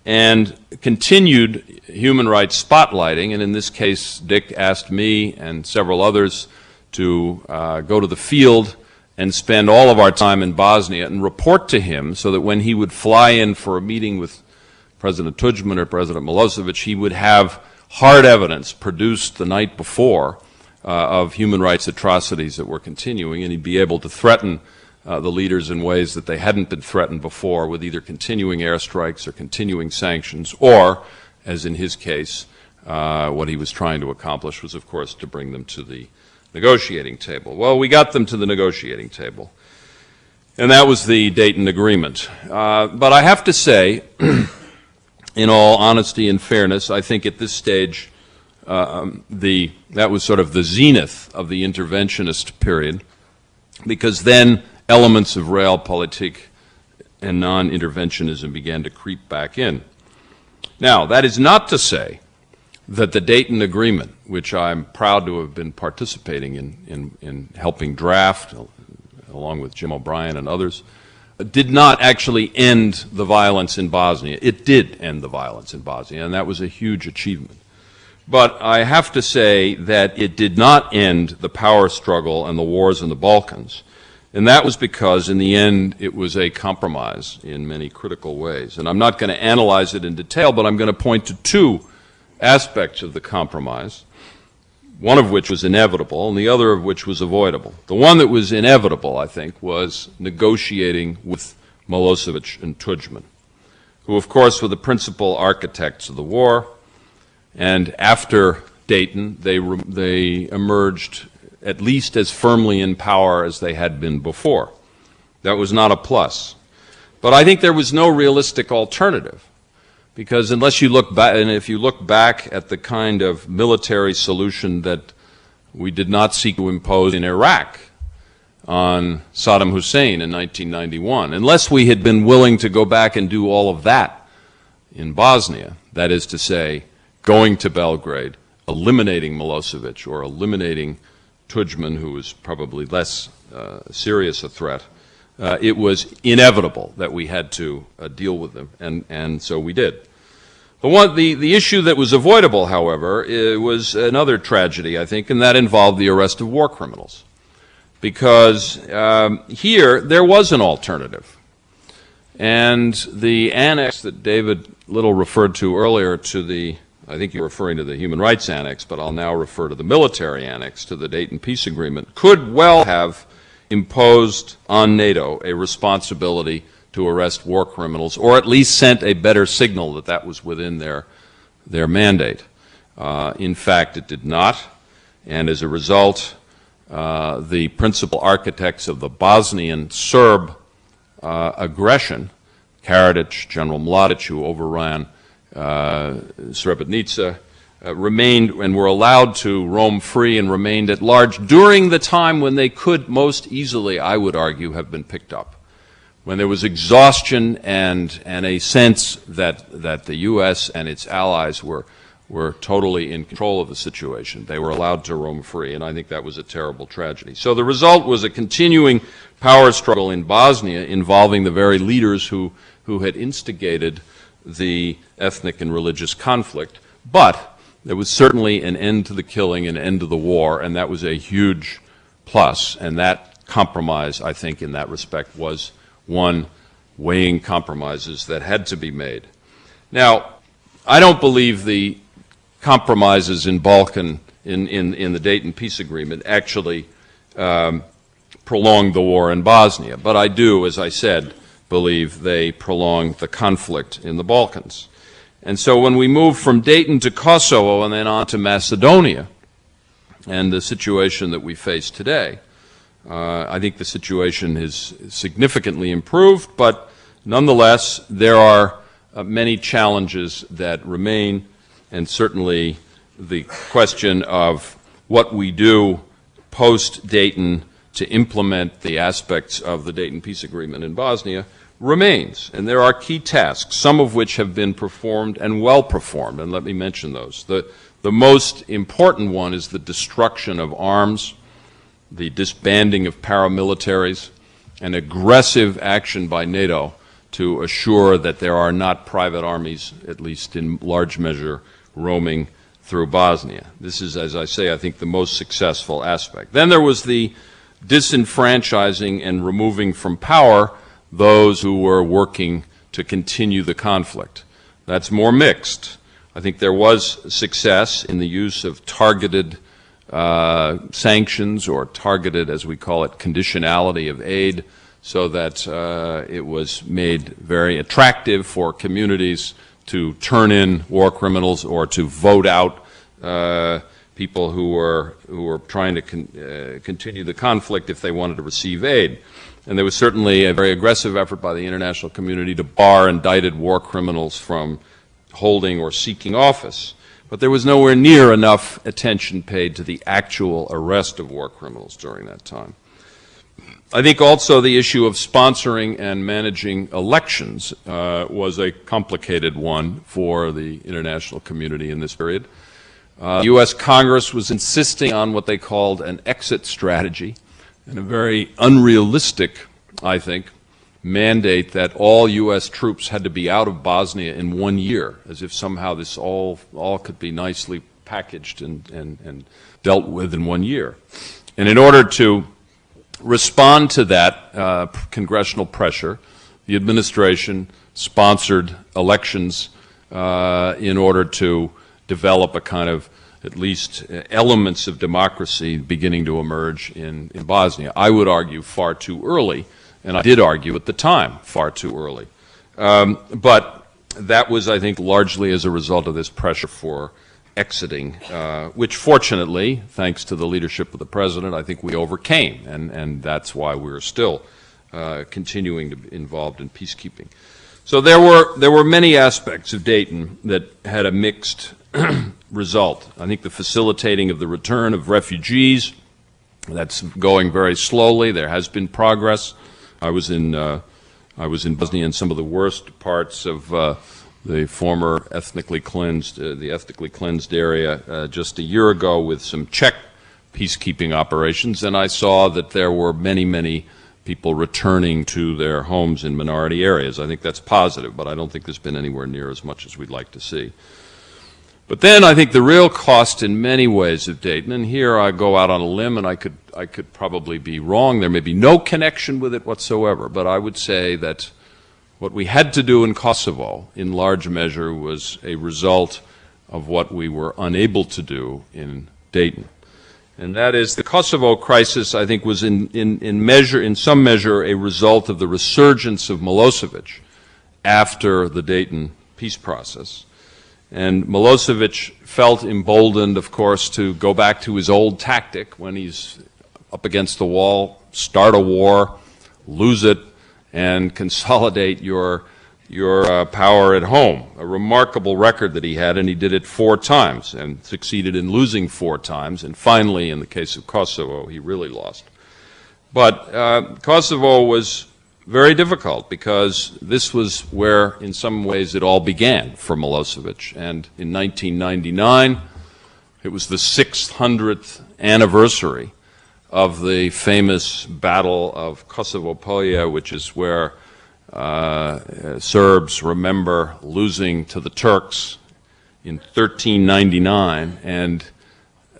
and continued human rights spotlighting. And in this case, Dick asked me and several others to go to the field and spend all of our time in Bosnia and report to him so that when he would fly in for a meeting with President Tudjman or President Milosevic, he would have hard evidence produced the night before of human rights atrocities that were continuing, and he'd be able to threaten the leaders in ways that they hadn't been threatened before, with either continuing airstrikes or continuing sanctions, or, as in his case, what he was trying to accomplish was, of course, to bring them to the negotiating table. Well, we got them to the negotiating table, and that was the Dayton Agreement. But I have to say, in all honesty and fairness, I think at this stage that was sort of the zenith of the interventionist period, because then elements of realpolitik and non-interventionism began to creep back in. Now, that is not to say that the Dayton Agreement, which I'm proud to have been participating in helping draft, along with Jim O'Brien and others, did not actually end the violence in Bosnia. It did end the violence in Bosnia, and that was a huge achievement. But I have to say that it did not end the power struggle and the wars in the Balkans. And that was because, in the end, it was a compromise in many critical ways. And I'm not going to analyze it in detail, but I'm going to point to two aspects of the compromise, one of which was inevitable and the other of which was avoidable. The one that was inevitable, I think, was negotiating with Milosevic and Tudjman, who of course were the principal architects of the war. And after Dayton, they emerged at least as firmly in power as they had been before. That was not a plus. But I think there was no realistic alternative, because unless you look back, and if you look back at the kind of military solution that we did not seek to impose in Iraq on Saddam Hussein in 1991, unless we had been willing to go back and do all of that in Bosnia, that is to say, going to Belgrade, eliminating Milosevic or eliminating Tudjman, who was probably less serious a threat, it was inevitable that we had to deal with them, and so we did. The issue that was avoidable, however, was another tragedy, I think, and that involved the arrest of war criminals. Because here, there was an alternative. And the annex that David Little referred to earlier to the, I think you're referring to the Human Rights Annex, but I'll now refer to the military annex to the Dayton Peace Agreement, could well have imposed on NATO a responsibility to arrest war criminals, or at least sent a better signal that that was within their mandate. In fact, it did not, and as a result, the principal architects of the Bosnian Serb aggression, Karadzic, General Mladic, who overran Srebrenica, remained and were allowed to roam free and remained at large during the time when they could most easily, I would argue, have been picked up. When there was exhaustion and a sense that the U.S. and its allies were totally in control of the situation. They were allowed to roam free, and I think that was a terrible tragedy. So the result was a continuing power struggle in Bosnia involving the very leaders who had instigated the ethnic and religious conflict. But there was certainly an end to the killing, an end to the war, and that was a huge plus. And that compromise, I think, in that respect, was one weighing compromises that had to be made. Now, I don't believe the compromises in Balkan, in the Dayton Peace Agreement, actually prolonged the war in Bosnia. But I do, as I said, believe they prolonged the conflict in the Balkans. And so when we move from Dayton to Kosovo and then on to Macedonia, and the situation that we face today, I think the situation is significantly improved, but nonetheless, there are many challenges that remain, and certainly the question of what we do post-Dayton to implement the aspects of the Dayton Peace Agreement in Bosnia remains. And there are key tasks, some of which have been performed and well performed, and let me mention those. The most important one is the destruction of arms, the disbanding of paramilitaries, and aggressive action by NATO to assure that there are not private armies, at least in large measure, roaming through Bosnia. This is, as I say, I think the most successful aspect. Then there was the disenfranchising and removing from power those who were working to continue the conflict. That's more mixed. I think there was success in the use of targeted sanctions, or targeted, as we call it, conditionality of aid, so that it was made very attractive for communities to turn in war criminals or to vote out people who were trying to continue the conflict if they wanted to receive aid. And there was certainly a very aggressive effort by the international community to bar indicted war criminals from holding or seeking office. But there was nowhere near enough attention paid to the actual arrest of war criminals during that time. I think also the issue of sponsoring and managing elections was a complicated one for the international community in this period. The U.S. Congress was insisting on what they called an exit strategy, and a very unrealistic, I think, mandate that all U.S. troops had to be out of Bosnia in 1 year, as if somehow this all could be nicely packaged and dealt with in 1 year. And in order to respond to that congressional pressure, the administration sponsored elections in order to develop a kind of, at least elements of democracy beginning to emerge in Bosnia. I would argue far too early, and I did argue at the time far too early. But that was, I think, largely as a result of this pressure for exiting, which fortunately, thanks to the leadership of the President, I think we overcame, and that's why we're still continuing to be involved in peacekeeping. So there were many aspects of Dayton that had a mixed result. I think the facilitating of the return of refugees, that's going very slowly. There has been progress. I was in Bosnia, in some of the worst parts of the former ethnically cleansed area just a year ago with some Czech peacekeeping operations, and I saw that there were many people returning to their homes in minority areas. I think that's positive, but I don't think there's been anywhere near as much as we'd like to see. But then I think the real cost in many ways of Dayton, and here I go out on a limb and I could probably be wrong, there may be no connection with it whatsoever, but I would say that what we had to do in Kosovo, in large measure, was a result of what we were unable to do in Dayton. And that is, the Kosovo crisis, I think, was in some measure a result of the resurgence of Milosevic after the Dayton peace process. And Milosevic felt emboldened, of course, to go back to his old tactic when he's up against the wall, start a war, lose it, and consolidate your power at home. A remarkable record that he had, and he did it 4 times and succeeded in losing 4 times. And finally, in the case of Kosovo, he really lost. But Kosovo was very difficult because this was where, in some ways, it all began for Milosevic. And in 1999, it was the 600th anniversary of the famous Battle of Kosovo Polje, which is where Serbs remember losing to the Turks in 1399, and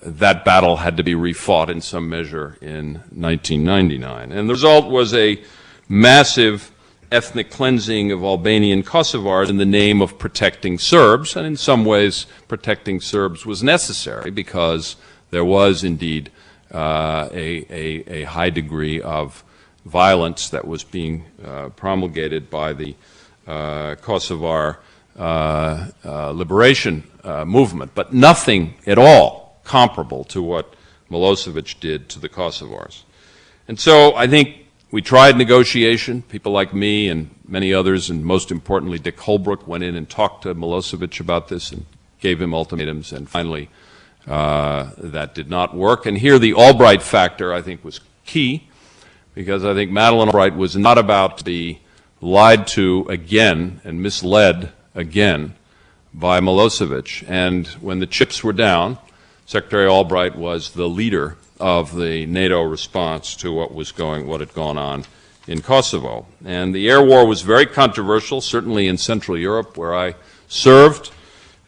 that battle had to be refought in some measure in 1999. And the result was a massive ethnic cleansing of Albanian Kosovars in the name of protecting Serbs, and in some ways protecting Serbs was necessary because there was indeed a high degree of violence that was being promulgated by the Kosovar liberation movement, but nothing at all comparable to what Milosevic did to the Kosovars. And so I think we tried negotiation. People like me and many others, and most importantly Dick Holbrooke, went in and talked to Milosevic about this and gave him ultimatums, and finally that did not work. And here the Albright factor, I think, was key, because I think Madeleine Albright was not about to be lied to again and misled again by Milosevic. And when the chips were down, Secretary Albright was the leader of the NATO response to what had gone on in Kosovo. And the air war was very controversial, certainly in Central Europe, where I served.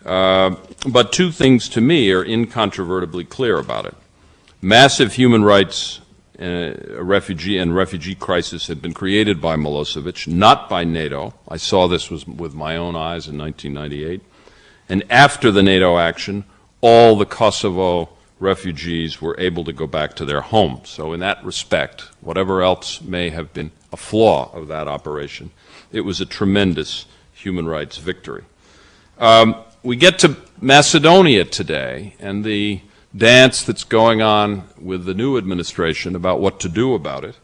But 2 things to me are incontrovertibly clear about it. Massive human rights refugee crisis had been created by Milosevic, not by NATO. I saw this with my own eyes in 1998. And after the NATO action, all the Kosovo refugees were able to go back to their homes. So in that respect, whatever else may have been a flaw of that operation, it was a tremendous human rights victory. We get to Macedonia today, and the dance that's going on with the new administration about what to do about it.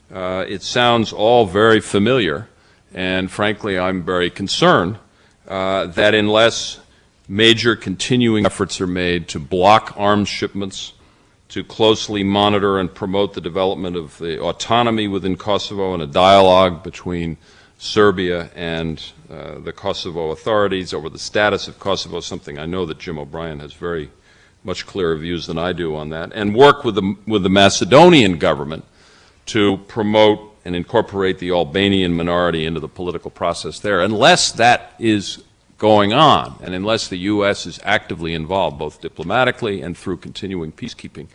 It sounds all very familiar, and frankly, I'm very concerned that unless major continuing efforts are made to block arms shipments, to closely monitor and promote the development of the autonomy within Kosovo and a dialogue between Serbia and the Kosovo authorities over the status of Kosovo, something I know that Jim O'Brien has very much clearer views than I do on that, and work with the Macedonian government to promote and incorporate the Albanian minority into the political process there. Unless that is going on, and unless the U.S. is actively involved, both diplomatically and through continuing peacekeeping,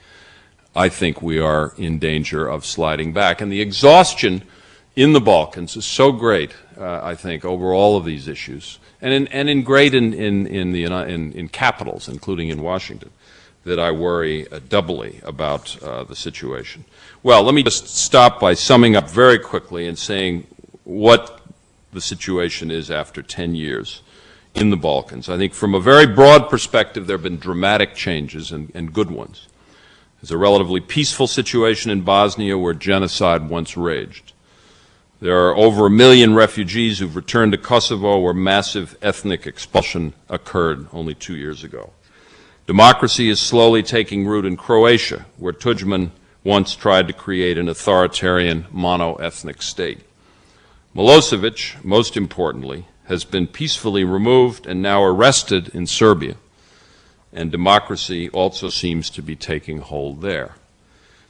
I think we are in danger of sliding back. And the exhaustion in the Balkans is so great, I think, over all of these issues, and in capitals, including in Washington, that I worry doubly about the situation. Well, let me just stop by summing up very quickly and saying what the situation is after 10 years in the Balkans. I think from a very broad perspective, there have been dramatic changes and good ones. There's a relatively peaceful situation in Bosnia where genocide once raged. There are over 1 million refugees who've returned to Kosovo where massive ethnic expulsion occurred only 2 years ago. Democracy is slowly taking root in Croatia, where Tudjman once tried to create an authoritarian mono-ethnic state. Milosevic, most importantly, has been peacefully removed and now arrested in Serbia, and democracy also seems to be taking hold there.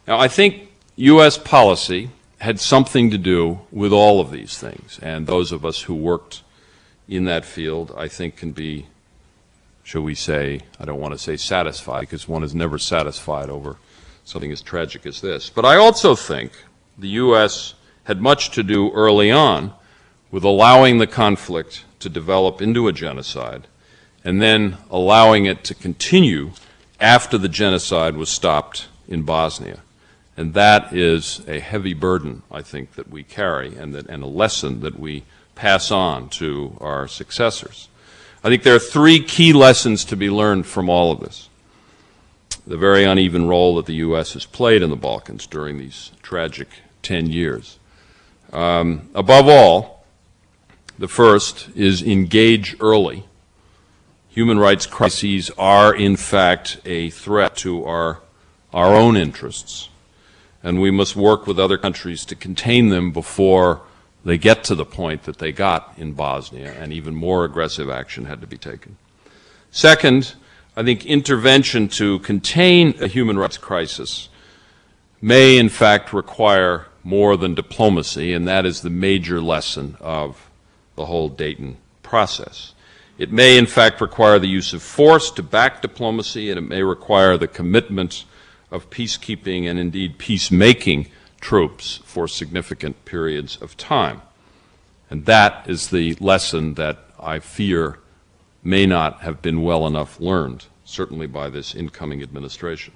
Now, I think U.S. policy had something to do with all of these things, and those of us who worked in that field, I think, can be, shall we say, I don't want to say satisfied, because one is never satisfied over something as tragic as this. But I also think the U.S. had much to do early on with allowing the conflict to develop into a genocide and then allowing it to continue after the genocide was stopped in Bosnia. And that is a heavy burden, I think, that we carry and a lesson that we pass on to our successors. I think there are 3 key lessons to be learned from all of this. The very uneven role that the U.S. has played in the Balkans during these tragic 10 years. Above all, the first is engage early. Human rights crises are, in fact, a threat to our own interests, and we must work with other countries to contain them before they get to the point that they got in Bosnia, and even more aggressive action had to be taken. Second, I think intervention to contain a human rights crisis may, in fact, require more than diplomacy, and that is the major lesson of the whole Dayton process. It may, in fact, require the use of force to back diplomacy, and it may require the commitment of peacekeeping and, indeed, peacemaking troops for significant periods of time. And that is the lesson that I fear may not have been well enough learned, certainly by this incoming administration.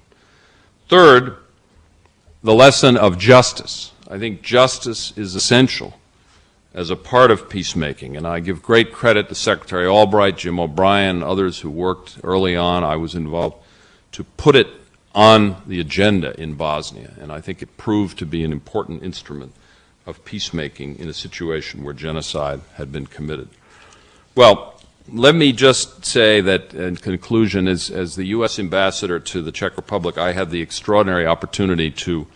Third, the lesson of justice. I think justice is essential as a part of peacemaking, and I give great credit to Secretary Albright, Jim O'Brien, others who worked early on, I was involved, to put it on the agenda in Bosnia, and I think it proved to be an important instrument of peacemaking in a situation where genocide had been committed. Well, let me just say that, in conclusion, as the U.S. ambassador to the Czech Republic, I had the extraordinary opportunity to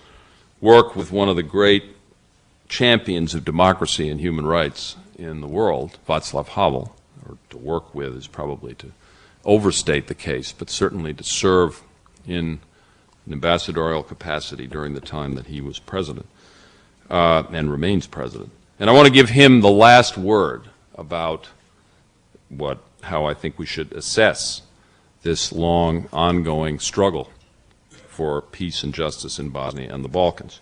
work with one of the great champions of democracy and human rights in the world, Václav Havel, or to work with is probably to overstate the case, but certainly to serve in an ambassadorial capacity during the time that he was president and remains president. And I want to give him the last word about how I think we should assess this long, ongoing struggle for peace and justice in Bosnia and the Balkans.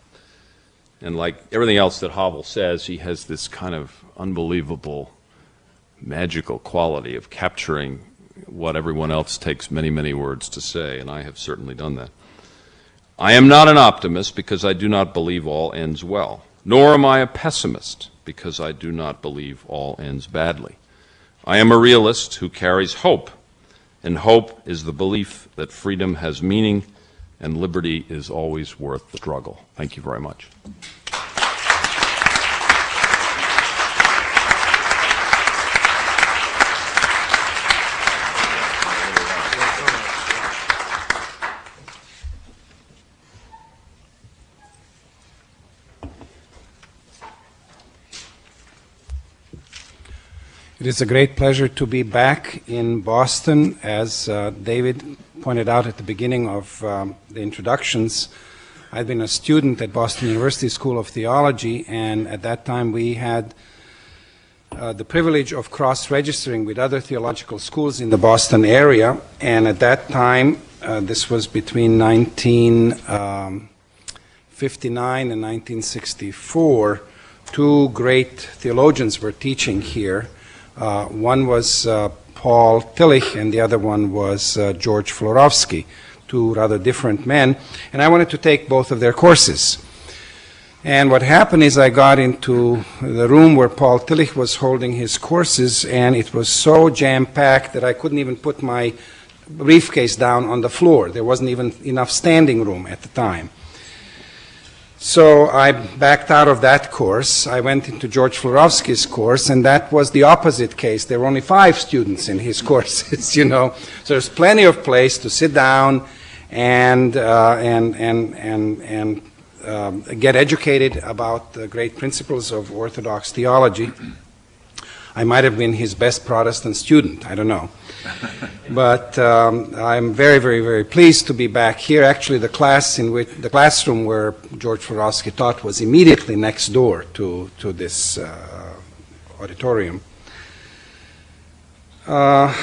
And like everything else that Havel says, he has this kind of unbelievable, magical quality of capturing what everyone else takes many, many words to say, and I have certainly done that. I am not an optimist because I do not believe all ends well, nor am I a pessimist because I do not believe all ends badly. I am a realist who carries hope, and hope is the belief that freedom has meaning and liberty is always worth the struggle. Thank you very much. It is a great pleasure to be back in Boston. As David pointed out at the beginning of the introductions, I've been a student at Boston University School of Theology, and at that time we had the privilege of cross-registering with other theological schools in the Boston area, and at that time, this was between 1959 and 1964, 2 great theologians were teaching here. One was Paul Tillich, and the other one was George Florovsky, 2 rather different men, and I wanted to take both of their courses. And what happened is I got into the room where Paul Tillich was holding his courses, and it was so jam-packed that I couldn't even put my briefcase down on the floor. There wasn't even enough standing room at the time. So I backed out of that course. I went into George Florovsky's course, and that was the opposite case. There were only 5 students in his courses, you know. So there's plenty of place to sit down and get educated about the great principles of Orthodox theology. I might have been his best Protestant student, I don't know. But I'm very, very, very pleased to be back here. Actually, the classroom where George Florovsky taught was immediately next door to this auditorium. I'm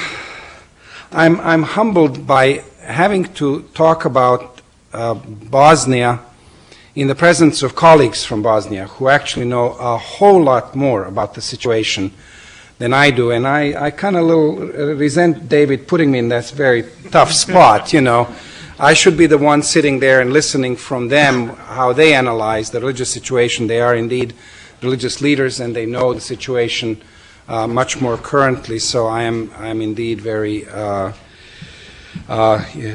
humbled by having to talk about Bosnia in the presence of colleagues from Bosnia who actually know a whole lot more about the situation than I do, and I kind of resent David putting me in that very tough spot, you know. I should be the one sitting there and listening from them how they analyze the religious situation. They are indeed religious leaders, and they know the situation much more currently, so I am indeed very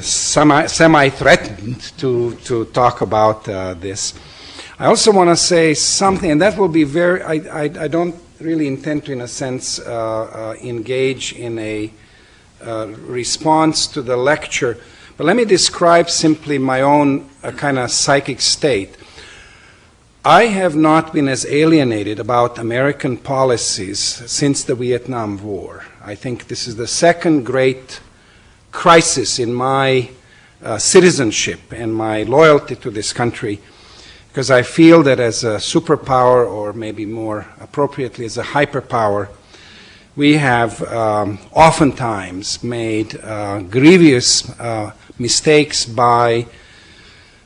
semi-threatened to talk about this. I also want to say something, and that will be very, I don't really intend to, in a sense, engage in a response to the lecture, but let me describe simply my own kind of psychic state. I have not been as alienated about American policies since the Vietnam War. I think this is the second great crisis in my citizenship and my loyalty to this country, because I feel that as a superpower, or maybe more appropriately as a hyperpower, we have oftentimes made grievous mistakes by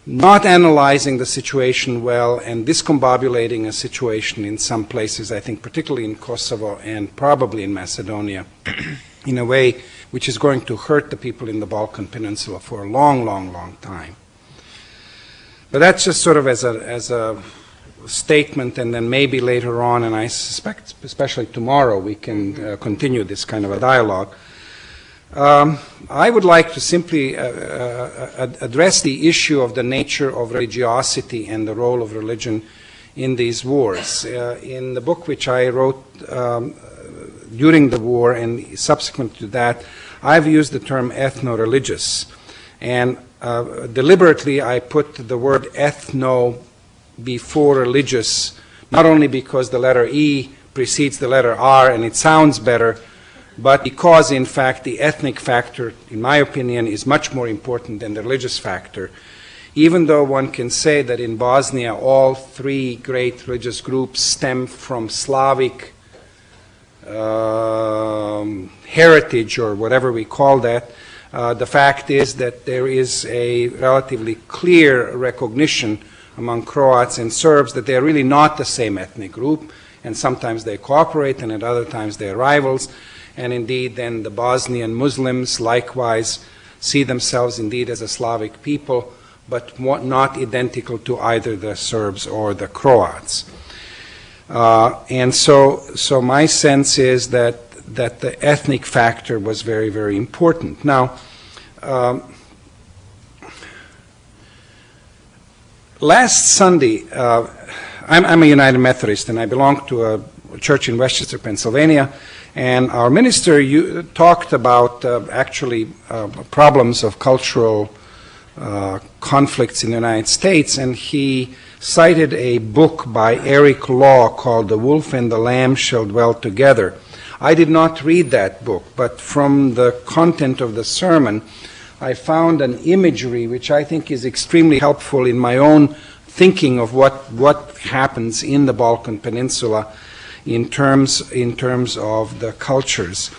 not analyzing the situation well and discombobulating a situation in some places, I think particularly in Kosovo and probably in Macedonia, in a way which is going to hurt the people in the Balkan Peninsula for a long, long, long time. But that's just sort of as a statement, and then maybe later on, and I suspect especially tomorrow, we can continue this kind of a dialogue. I would like to simply address the issue of the nature of religiosity and the role of religion in these wars. In the book which I wrote during the war and subsequent to that, I've used the term ethno-religious. And deliberately I put the word ethno before religious, not only because the letter E precedes the letter R and it sounds better, but because in fact the ethnic factor, in my opinion, is much more important than the religious factor. Even though one can say that in Bosnia all 3 great religious groups stem from Slavic heritage, or whatever we call that, the fact is that there is a relatively clear recognition among Croats and Serbs that they are really not the same ethnic group, and sometimes they cooperate and at other times they are rivals. And indeed then the Bosnian Muslims likewise see themselves indeed as a Slavic people, but not identical to either the Serbs or the Croats. And so my sense is that the ethnic factor was very, very important. Now, last Sunday, I'm a United Methodist, and I belong to a church in Westchester, Pennsylvania, and our minister talked about actually problems of cultural conflicts in the United States, and he cited a book by Eric Law called The Wolf and the Lamb Shall Dwell Together. I did not read that book, but from the content of the sermon, I found an imagery which I think is extremely helpful in my own thinking of what happens in the Balkan Peninsula in terms of the cultures.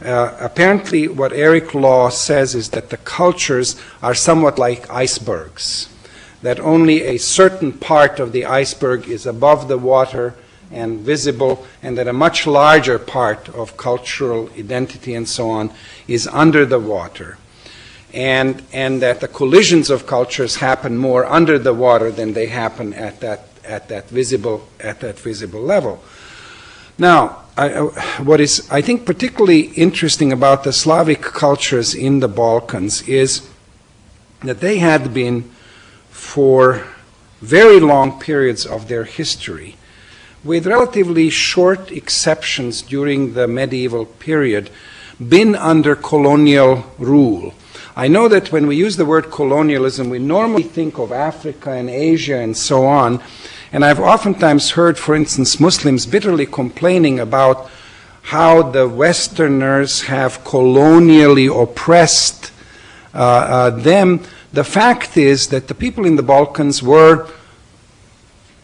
Apparently what Eric Law says is that the cultures are somewhat like icebergs, that only a certain part of the iceberg is above the water and visible, and that a much larger part of cultural identity and so on is under the water. And that the collisions of cultures happen more under the water than they happen at at that visible level. Now, what is, I think, particularly interesting about the Slavic cultures in the Balkans is that they had been, for very long periods of their history, with relatively short exceptions during the medieval period, been under colonial rule. I know that when we use the word colonialism, we normally think of Africa and Asia and so on, and I've oftentimes heard, for instance, Muslims bitterly complaining about how the Westerners have colonially oppressed them. The fact is that the people in the Balkans were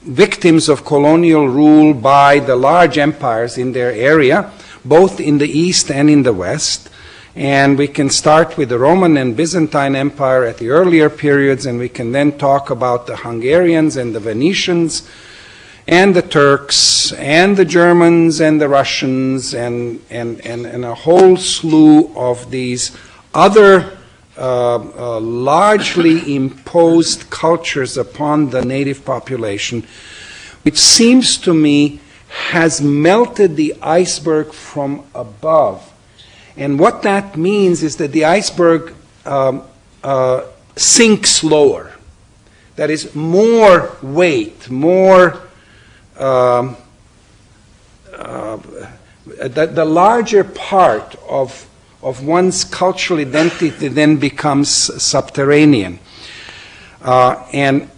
victims of colonial rule by the large empires in their area, both in the East and in the West. And we can start with the Roman and Byzantine Empire at the earlier periods, and we can then talk about the Hungarians and the Venetians and the Turks and the Germans and the Russians and a whole slew of these other largely imposed cultures upon the native population, which seems to me has melted the iceberg from above. And what that means is that the iceberg sinks lower. That is, more weight, more the larger part of one's cultural identity then becomes subterranean. And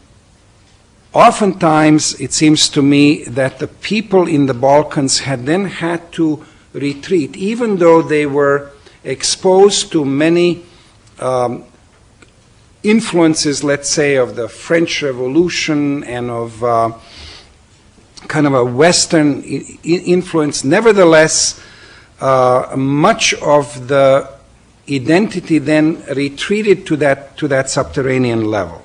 oftentimes it seems to me that the people in the Balkans had then had to retreat, even though they were exposed to many influences, let's say, of the French Revolution and of kind of a Western influence. Nevertheless, much of the identity then retreated to that subterranean level.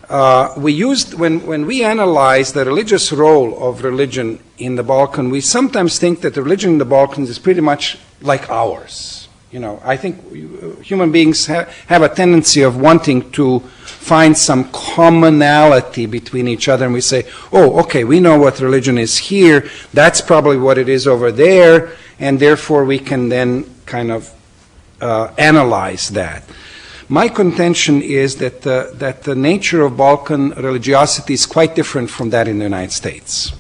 When we analyze the religious role of religion in the Balkans, we sometimes think that the religion in the Balkans is pretty much like ours. You know, I think human beings have a tendency of wanting to find some commonality between each other, and we say, oh, okay, we know what religion is here, that's probably what it is over there, and therefore we can then kind of analyze that. My contention is that the nature of Balkan religiosity is quite different from that in the United States.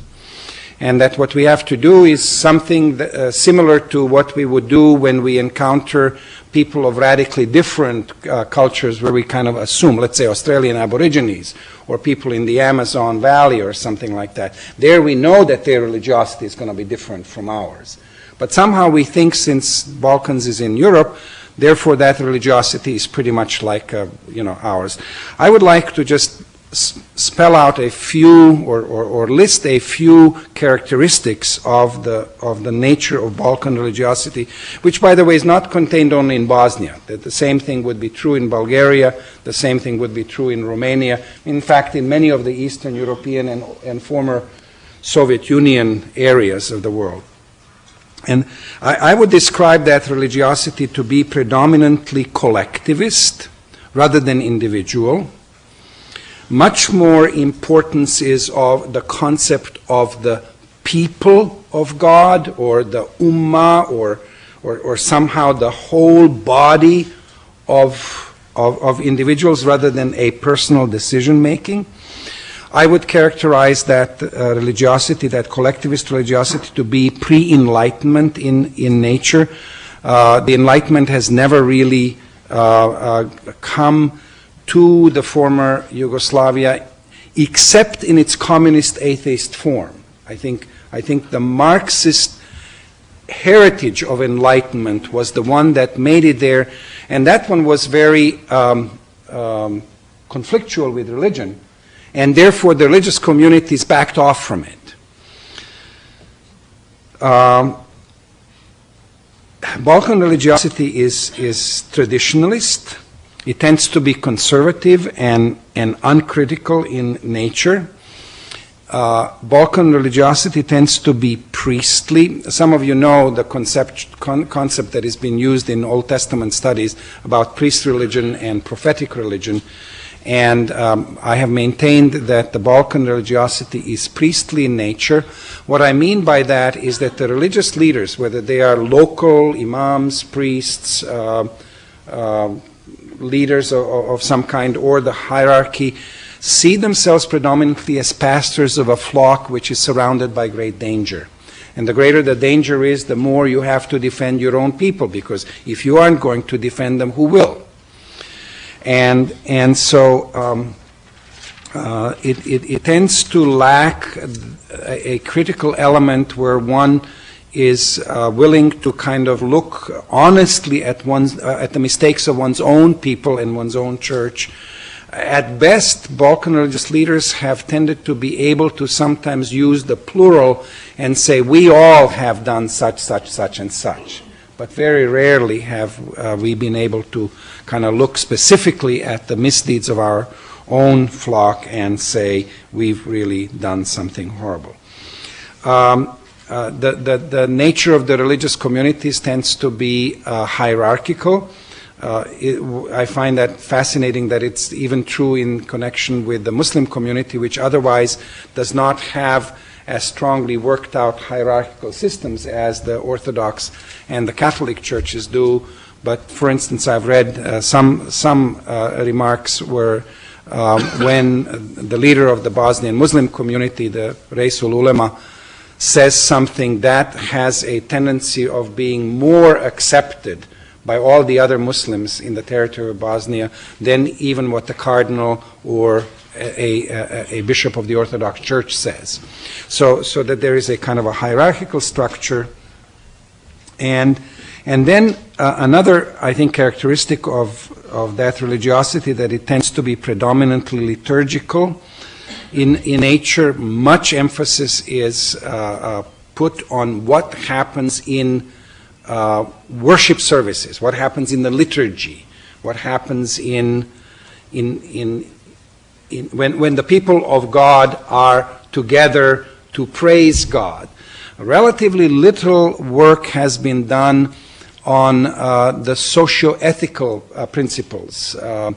And that what we have to do is something similar to what we would do when we encounter people of radically different cultures, where we kind of assume, let's say, Australian Aborigines or people in the Amazon Valley or something like that. There we know that their religiosity is going to be different from ours. But somehow we think, since Balkans is in Europe, therefore that religiosity is pretty much like ours. I would like to just spell out a few or list a few characteristics of the nature of Balkan religiosity, which, by the way, is not contained only in Bosnia. That the same thing would be true in Bulgaria, the same thing would be true in Romania, in fact in many of the Eastern European and former Soviet Union areas of the world. And I would describe that religiosity to be predominantly collectivist rather than individual. Much more importance is of the concept of the people of God, or the ummah, or somehow the whole body of individuals, rather than a personal decision making. I would characterize that religiosity, that collectivist religiosity, to be pre-Enlightenment in nature. The Enlightenment has never really come to the former Yugoslavia, except in its communist atheist form. I think the Marxist heritage of Enlightenment was the one that made it there, and that one was very conflictual with religion, and therefore the religious communities backed off from it. Balkan religiosity is traditionalist. It tends to be conservative and uncritical in nature. Balkan religiosity tends to be priestly. Some of you know the concept that has been used in Old Testament studies about priest religion and prophetic religion. And I have maintained that the Balkan religiosity is priestly in nature. What I mean by that is that the religious leaders, whether they are local imams, priests, leaders of some kind, or the hierarchy, see themselves predominantly as pastors of a flock which is surrounded by great danger. And the greater the danger is, the more you have to defend your own people, because if you aren't going to defend them, who will? And so it tends to lack a critical element where one is willing to kind of look honestly at the mistakes of one's own people and one's own church. At best, Balkan religious leaders have tended to be able to sometimes use the plural and say, we all have done such, such, and such. But very rarely have we been able to kind of look specifically at the misdeeds of our own flock and say, we've really done something horrible. The nature of the religious communities tends to be hierarchical. I find that fascinating that it's even true in connection with the Muslim community, which otherwise does not have as strongly worked out hierarchical systems as the Orthodox and the Catholic churches do. But for instance, I've read some remarks where when the leader of the Bosnian Muslim community, the Reisul Ulema, says something that has a tendency of being more accepted by all the other Muslims in the territory of Bosnia than even what the cardinal or a bishop of the Orthodox Church says. So that there is a kind of a hierarchical structure. And then another, I think, characteristic of that religiosity, that it tends to be predominantly liturgical in nature. Much emphasis is put on what happens in worship services, what happens in the liturgy, what happens when the people of God are together to praise God. Relatively little work has been done on the socio-ethical principles. Part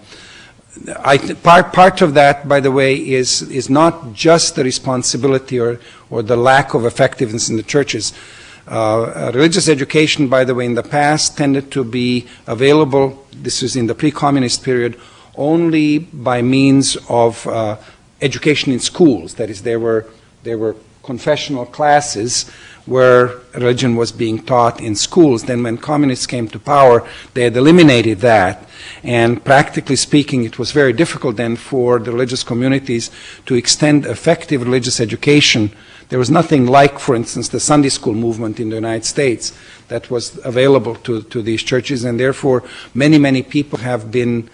of that, by the way, is not just the responsibility or the lack of effectiveness in the churches. Religious education, by the way, in the past tended to be available, this was in the pre-communist period, only by means of education in schools. That is, there were confessional classes where religion was being taught in schools. Then when communists came to power, they had eliminated that. And practically speaking, it was very difficult then for the religious communities to extend effective religious education. There was nothing like, for instance, the Sunday school movement in the United States that was available to these churches, and therefore many people have been,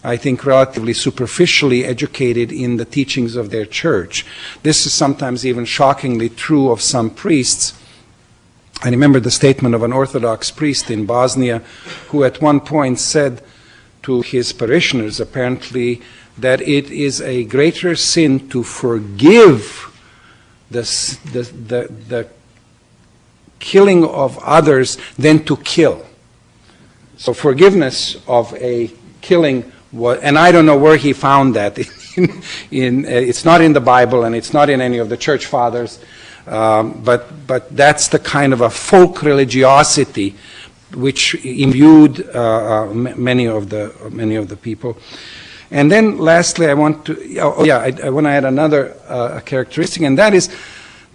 I think, relatively superficially educated in the teachings of their church. This is sometimes even shockingly true of some priests. I remember the statement of an Orthodox priest in Bosnia who at one point said to his parishioners, apparently, that it is a greater sin to forgive the killing of others than to kill. So forgiveness of a killing, and I don't know where he found that. It's not in the Bible, and it's not in any of the church fathers, but that's the kind of a folk religiosity which imbued many of the people. And then lastly, I want to, I want to add another characteristic, and that is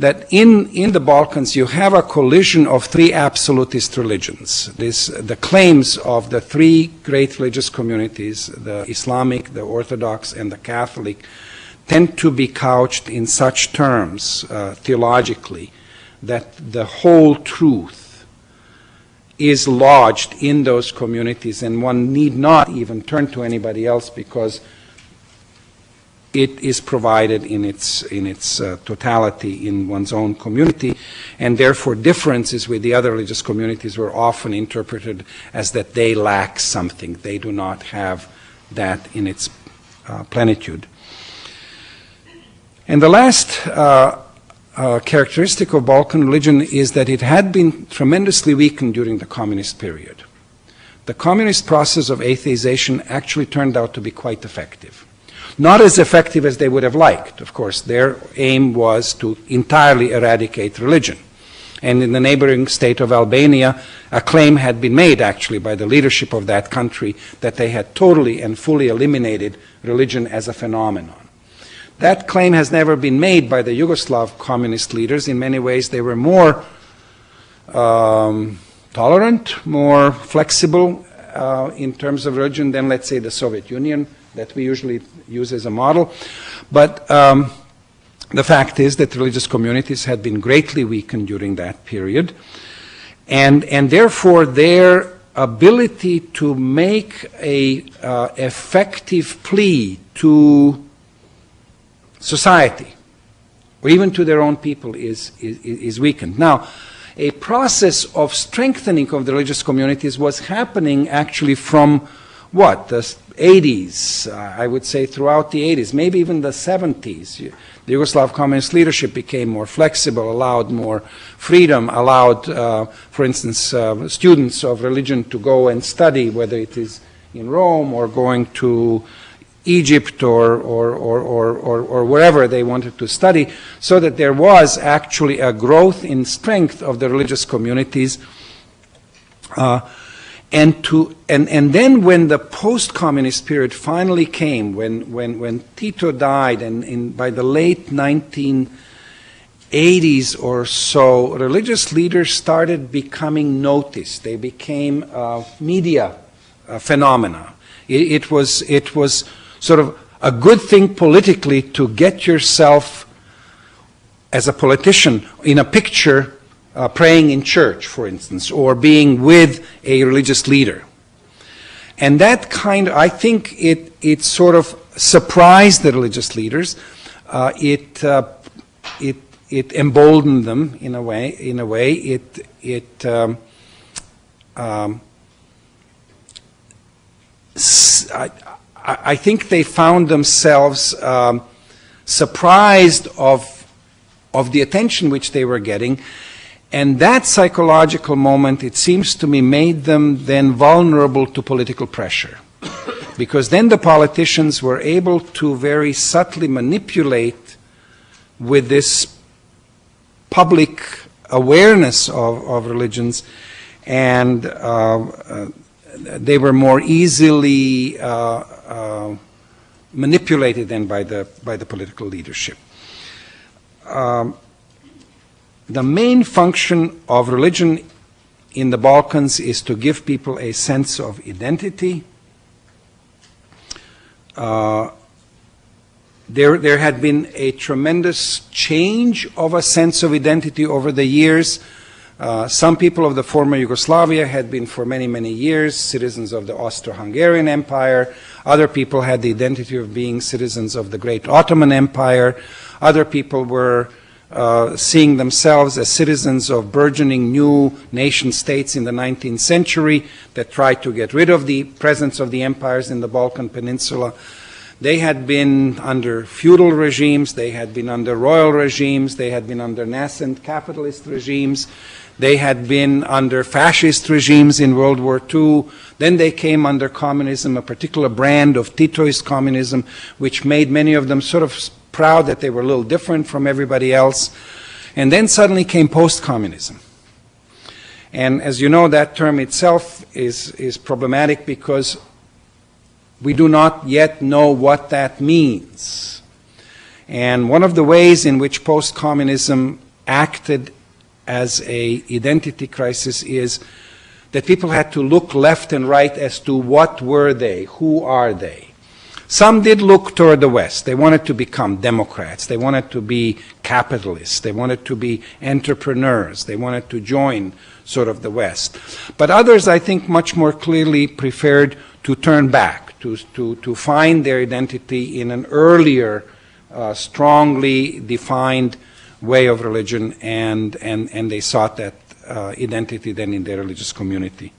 that in the Balkans you have a collision of three absolutist religions. The claims of the three great religious communities, the Islamic, the Orthodox, and the Catholic, tend to be couched in such terms theologically that the whole truth is lodged in those communities, and one need not even turn to anybody else because it is provided in its totality in one's own community, and therefore differences with the other religious communities were often interpreted as that they lack something. They do not have that in its plenitude. And the last characteristic of Balkan religion is that it had been tremendously weakened during the communist period. The communist process of atheization actually turned out to be quite effective. Not as effective as they would have liked. Of course, their aim was to entirely eradicate religion. And in the neighboring state of Albania, a claim had been made actually by the leadership of that country that they had totally and fully eliminated religion as a phenomenon. That claim has never been made by the Yugoslav communist leaders. In many ways, they were more tolerant, more flexible in terms of religion than, let's say, the Soviet Union that we usually use as a model. But the fact is that religious communities had been greatly weakened during that period, and therefore their ability to make a effective plea to society, or even to their own people, is weakened. Now, a process of strengthening of the religious communities was happening actually from what? The 80s, I would say throughout the 80s, maybe even the 70s. The Yugoslav communist leadership became more flexible, allowed more freedom, allowed, for instance, students of religion to go and study, whether it is in Rome or going to Egypt or wherever they wanted to study, so that there was actually a growth in strength of the religious communities. And then when the post-communist period finally came, when Tito died, and by the late 1980s or so, religious leaders started becoming noticed. They became media phenomena. It was sort of a good thing politically to get yourself, as a politician, in a picture praying in church, for instance, or being with a religious leader. And that kind of, I think it sort of surprised the religious leaders. It emboldened them in a way. I think they found themselves surprised of the attention which they were getting. And that psychological moment, it seems to me, made them then vulnerable to political pressure. Because then the politicians were able to very subtly manipulate with this public awareness of religions, and they were more easily manipulated than by the political leadership. The main function of religion in the Balkans is to give people a sense of identity. There had been a tremendous change of a sense of identity over the years. Some people of the former Yugoslavia had been for many, many years citizens of the Austro-Hungarian Empire. Other people had the identity of being citizens of the great Ottoman Empire. Other people were seeing themselves as citizens of burgeoning new nation states in the 19th century that tried to get rid of the presence of the empires in the Balkan Peninsula. They had been under feudal regimes, they had been under royal regimes, they had been under nascent capitalist regimes, they had been under fascist regimes in World War II. Then they came under communism, a particular brand of Titoist communism, which made many of them sort of proud that they were a little different from everybody else. And then suddenly came post-communism. And as you know, that term itself is problematic because we do not yet know what that means. And one of the ways in which post-communism acted as an identity crisis is that people had to look left and right as to what were they, who are they. Some did look toward the West. They wanted to become Democrats. They wanted to be capitalists. They wanted to be entrepreneurs. They wanted to join sort of the West. But others, I think, much more clearly preferred to turn back, to find their identity in an earlier, strongly defined way of religion, and they sought that identity then in their religious community.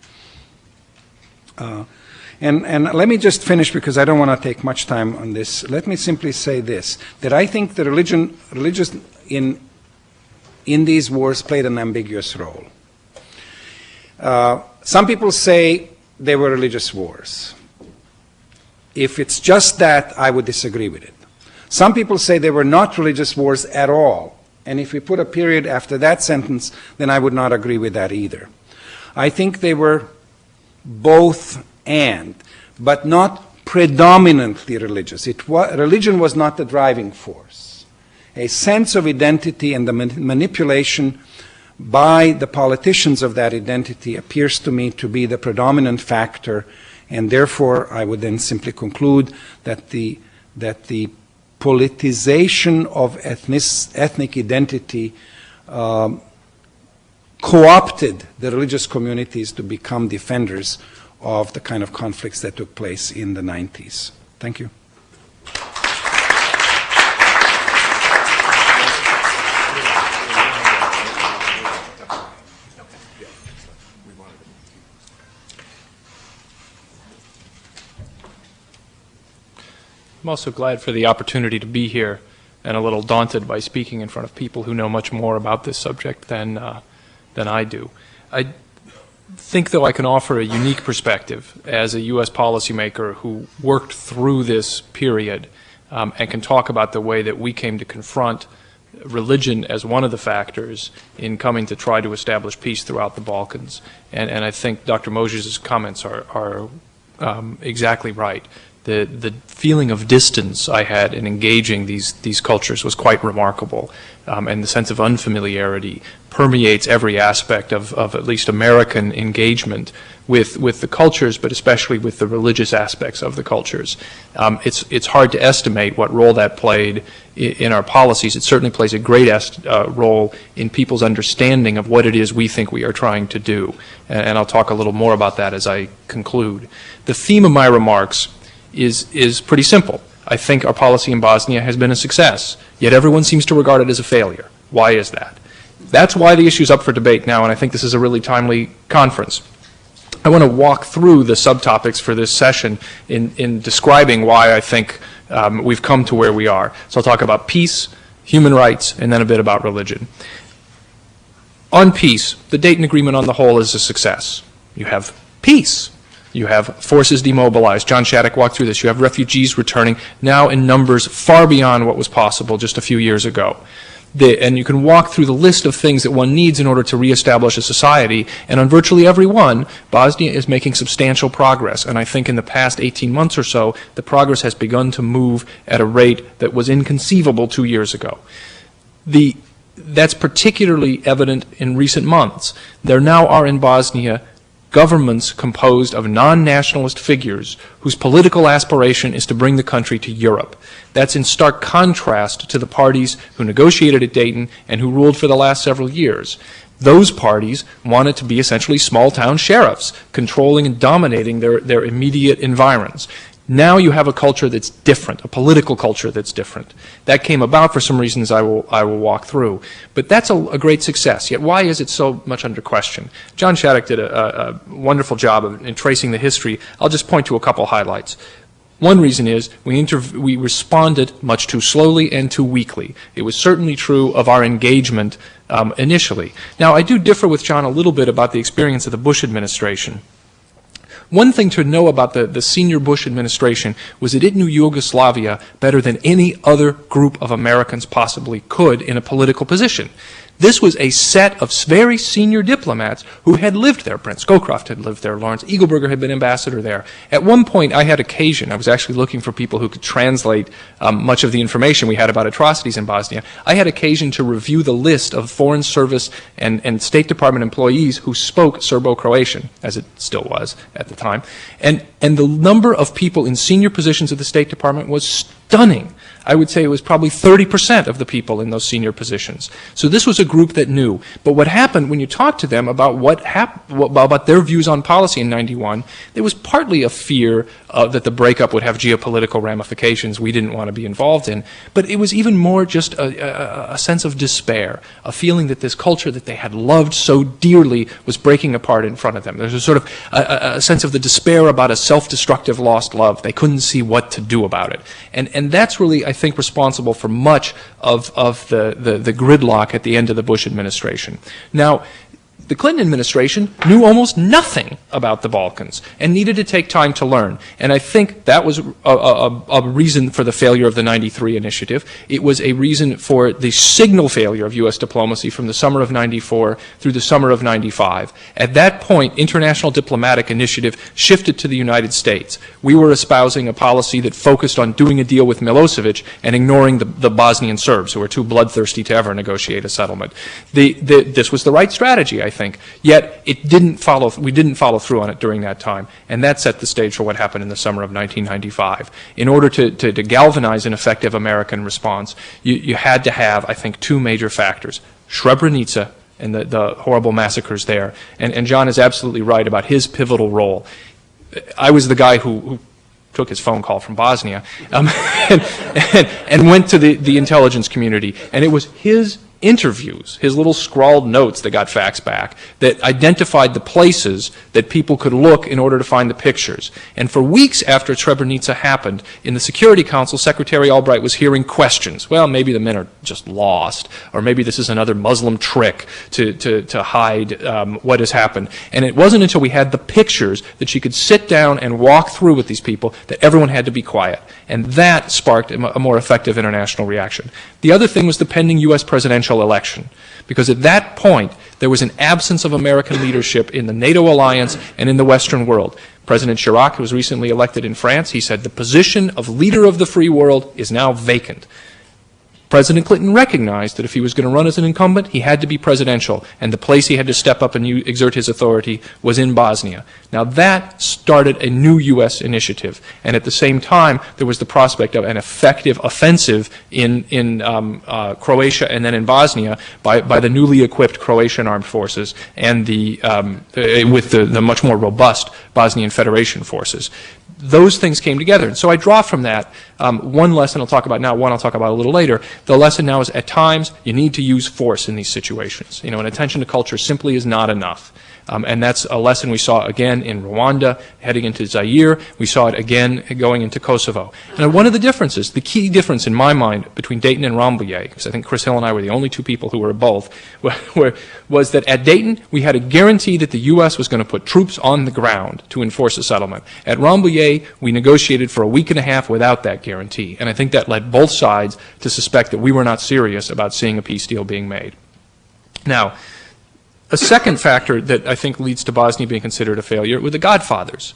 And let me just finish, because I don't want to take much time on this. Let me simply say this, that I think the religious in these wars played an ambiguous role. Some people say they were religious wars. If it's just that, I would disagree with it. Some people say they were not religious wars at all, and if we put a period after that sentence, then I would not agree with that either. I think they were both and, but not predominantly religious. Religion was not the driving force. A sense of identity and the manipulation by the politicians of that identity appears to me to be the predominant factor, and therefore I would then simply conclude that the politicization of ethnic identity co-opted the religious communities to become defenders of the kind of conflicts that took place in the 90s. Thank you. I'm also glad for the opportunity to be here and a little daunted by speaking in front of people who know much more about this subject than I do. I think, though, I can offer a unique perspective as a U.S. policymaker who worked through this period and can talk about the way that we came to confront religion as one of the factors in coming to try to establish peace throughout the Balkans. And I think Dr. Mojzes' comments are exactly right. The feeling of distance I had in engaging these cultures was quite remarkable, and the sense of unfamiliarity permeates every aspect of at least American engagement with the cultures, but especially with the religious aspects of the cultures. It's hard to estimate what role that played in our policies. It certainly plays a great role in people's understanding of what it is we think we are trying to do, and I'll talk a little more about that as I conclude. The theme of my remarks is pretty simple. I think our policy in Bosnia has been a success, yet everyone seems to regard it as a failure. Why is that? That's why the issue is up for debate now, and I think this is a really timely conference. I want to walk through the subtopics for this session in describing why I think we've come to where we are. So I'll talk about peace, human rights, and then a bit about religion. On peace, the Dayton Agreement on the whole is a success. You have peace. You have forces demobilized. John Shattuck walked through this. You have refugees returning, now in numbers far beyond what was possible just a few years ago. And you can walk through the list of things that one needs in order to reestablish a society, and on virtually every one, Bosnia is making substantial progress. And I think in the past 18 months or so, the progress has begun to move at a rate that was inconceivable 2 years ago. That's particularly evident in recent months. There now are in Bosnia governments composed of non-nationalist figures whose political aspiration is to bring the country to Europe. That's in stark contrast to the parties who negotiated at Dayton and who ruled for the last several years. Those parties wanted to be essentially small-town sheriffs, controlling and dominating their immediate environs. Now you have a culture that's different, a political culture that's different. That came about for some reasons I will walk through. But that's a great success. Yet why is it so much under question? John Shattuck did a wonderful job in tracing the history. I'll just point to a couple highlights. One reason is we responded much too slowly and too weakly. It was certainly true of our engagement initially. Now, I do differ with John a little bit about the experience of the Bush administration. One thing to know about the senior Bush administration was that it knew Yugoslavia better than any other group of Americans possibly could in a political position. This was a set of very senior diplomats who had lived there. Brent Scowcroft had lived there. Lawrence Eagleburger had been ambassador there. At one point, I had occasion, I was actually looking for people who could translate much of the information we had about atrocities in Bosnia. I had occasion to review the list of Foreign Service and State Department employees who spoke Serbo-Croatian, as it still was at the time. And the number of people in senior positions of the State Department was stunning. I would say it was probably 30% of the people in those senior positions. So this was a group that knew. But what happened when you talked to them about about their views on policy in '91, there was partly a fear that the breakup would have geopolitical ramifications we didn't want to be involved in. But it was even more just a sense of despair, a feeling that this culture that they had loved so dearly was breaking apart in front of them. There's a sort of a sense of the despair about a self-destructive lost love. They couldn't see what to do about it. And that's really, I think, responsible for much of the gridlock at the end of the Bush administration. Now, The Clinton administration knew almost nothing about the Balkans and needed to take time to learn. And I think that was a reason for the failure of the 93 initiative. It was a reason for the signal failure of U.S. diplomacy from the summer of 94 through the summer of 95. At that point, international diplomatic initiative shifted to the United States. We were espousing a policy that focused on doing a deal with Milosevic and ignoring the Bosnian Serbs, who were too bloodthirsty to ever negotiate a settlement. This was the right strategy, I think. Yet we didn't follow through on it during that time, and that set the stage for what happened in the summer of 1995. In order to galvanize an effective American response, you had to have, I think, two major factors: Srebrenica and the horrible massacres there. And John is absolutely right about his pivotal role. I was the guy who took his phone call from Bosnia and went to the intelligence community, and it was his interviews, his little scrawled notes that got faxed back, that identified the places that people could look in order to find the pictures. And for weeks after Srebrenica happened, in the Security Council, Secretary Albright was hearing questions. Well, maybe the men are just lost, or maybe this is another Muslim trick to hide what has happened. And it wasn't until we had the pictures that she could sit down and walk through with these people that everyone had to be quiet. And that sparked a more effective international reaction. The other thing was the pending U.S. presidential election, because at that point there was an absence of American leadership in the NATO alliance and in the Western world. President Chirac, who was recently elected in France, he said the position of leader of the free world is now vacant. President Clinton recognized that if he was going to run as an incumbent, he had to be presidential, and the place he had to step up and exert his authority was in Bosnia. Now that started a new U.S. initiative, and at the same time there was the prospect of an effective offensive in Croatia and then in Bosnia by the newly equipped Croatian armed forces and with the much more robust Bosnian Federation forces. Those things came together. And so I draw from that one lesson I'll talk about now, one I'll talk about a little later. The lesson now is at times you need to use force in these situations. And attention to culture simply is not enough. And that's a lesson we saw again in Rwanda, heading into Zaire. We saw it again going into Kosovo. And one of the differences, the key difference in my mind between Dayton and Rambouillet, because I think Chris Hill and I were the only two people who were both, was that at Dayton we had a guarantee that the U.S. was going to put troops on the ground to enforce a settlement. At Rambouillet, we negotiated for a week and a half without that guarantee. And I think that led both sides to suspect that we were not serious about seeing a peace deal being made. Now, a second factor that I think leads to Bosnia being considered a failure were the Godfathers.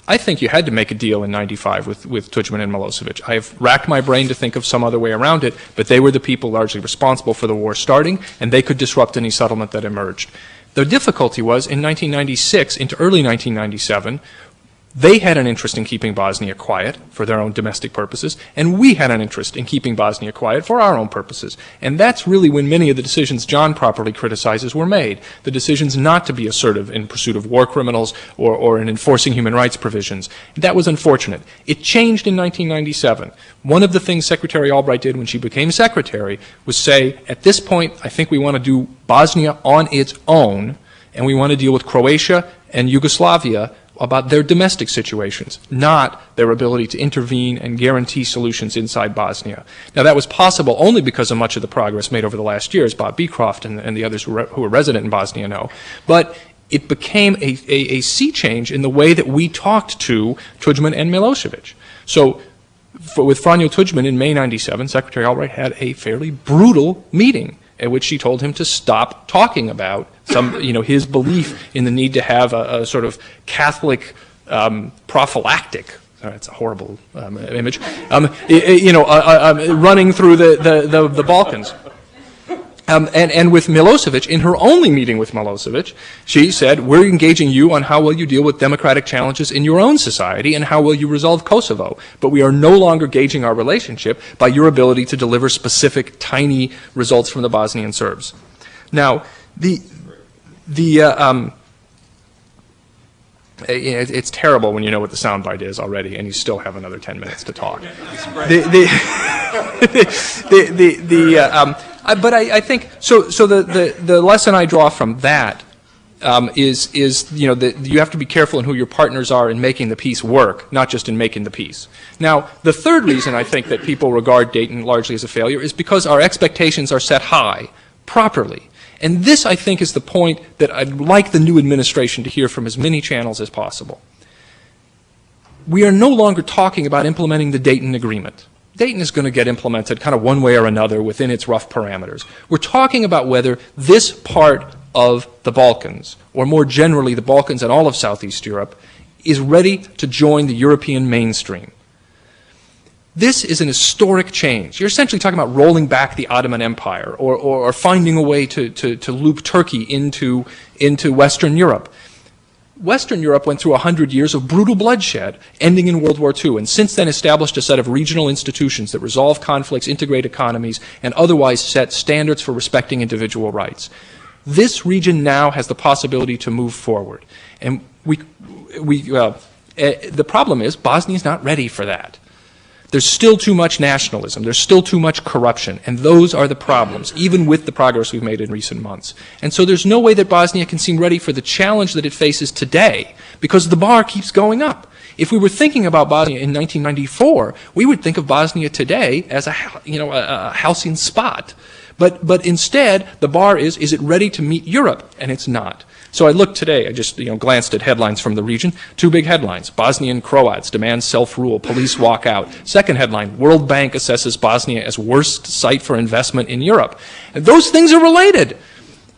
I think you had to make a deal in 95 with Tudjman and Milosevic. I have racked my brain to think of some other way around it, but they were the people largely responsible for the war starting, and they could disrupt any settlement that emerged. The difficulty was in 1996 into early 1997, they had an interest in keeping Bosnia quiet for their own domestic purposes, and we had an interest in keeping Bosnia quiet for our own purposes. And that's really when many of the decisions John properly criticizes were made. The decisions not to be assertive in pursuit of war criminals or in enforcing human rights provisions. That was unfortunate. It changed in 1997. One of the things Secretary Albright did when she became secretary was say, at this point, I think we want to do Bosnia on its own, and we want to deal with Croatia and Yugoslavia about their domestic situations, not their ability to intervene and guarantee solutions inside Bosnia. Now that was possible only because of much of the progress made over the last year, as Bob Beecroft and the others who were resident in Bosnia know. But it became a sea change in the way that we talked to Tudjman and Milosevic. So with Franjo Tudjman in May 97, Secretary Albright had a fairly brutal meeting at which she told him to stop talking about his belief in the need to have a sort of Catholic prophylactic. It's a horrible image. Running through the Balkans. And with Milosevic, in her only meeting with Milosevic, she said, we're engaging you on how will you deal with democratic challenges in your own society and how will you resolve Kosovo. But we are no longer gauging our relationship by your ability to deliver specific, tiny results from the Bosnian Serbs. Now, it's terrible when you know what the soundbite is already and you still have another 10 minutes to talk. But I think so. The lesson I draw from that is that you have to be careful in who your partners are in making the peace work, not just in making the peace. Now, the third reason I think that people regard Dayton largely as a failure is because our expectations are set high, properly. And this, I think, is the point that I'd like the new administration to hear from as many channels as possible. We are no longer talking about implementing the Dayton Agreement. Dayton is going to get implemented kind of one way or another within its rough parameters. We're talking about whether this part of the Balkans, or more generally the Balkans and all of Southeast Europe, is ready to join the European mainstream. This is an historic change. You're essentially talking about rolling back the Ottoman Empire or finding a way to loop Turkey into Western Europe. Western Europe went through 100 years of brutal bloodshed, ending in World War II, and since then established a set of regional institutions that resolve conflicts, integrate economies, and otherwise set standards for respecting individual rights. This region now has the possibility to move forward. And the problem is Bosnia is not ready for that. There's still too much nationalism. There's still too much corruption. And those are the problems, even with the progress we've made in recent months. And so there's no way that Bosnia can seem ready for the challenge that it faces today, because the bar keeps going up. If we were thinking about Bosnia in 1994, we would think of Bosnia today as a halcyon spot. But instead, the bar is it ready to meet Europe? And it's not. So I looked today, I just glanced at headlines from the region. Two big headlines: Bosnian Croats demand self-rule, police walk out. Second headline: World Bank assesses Bosnia as worst site for investment in Europe. And those things are related.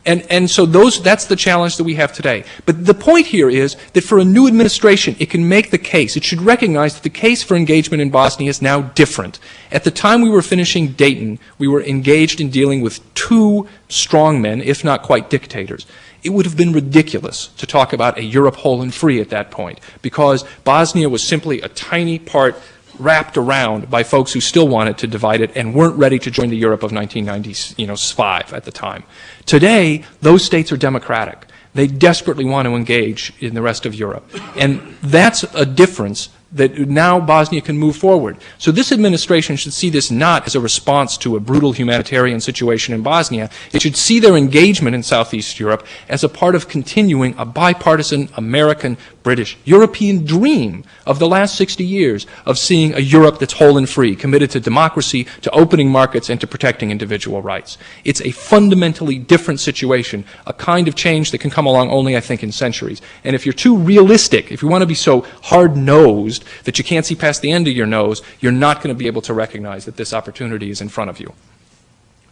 And so that's the challenge that we have today. But the point here is that for a new administration, it can make the case. It should recognize that the case for engagement in Bosnia is now different. At the time we were finishing Dayton, we were engaged in dealing with two strongmen, if not quite dictators. It would have been ridiculous to talk about a Europe whole and free at that point, because Bosnia was simply a tiny part wrapped around by folks who still wanted to divide it and weren't ready to join the Europe of 1995 at the time. Today, those states are democratic. They desperately want to engage in the rest of Europe. And that's a difference that now Bosnia can move forward. So this administration should see this not as a response to a brutal humanitarian situation in Bosnia. It should see their engagement in Southeast Europe as a part of continuing a bipartisan American, British, European dream of the last 60 years of seeing a Europe that's whole and free, committed to democracy, to opening markets, and to protecting individual rights. It's a fundamentally different situation, a kind of change that can come along only, I think, in centuries. And if you're too realistic, if you want to be so hard-nosed that you can't see past the end of your nose, you're not going to be able to recognize that this opportunity is in front of you.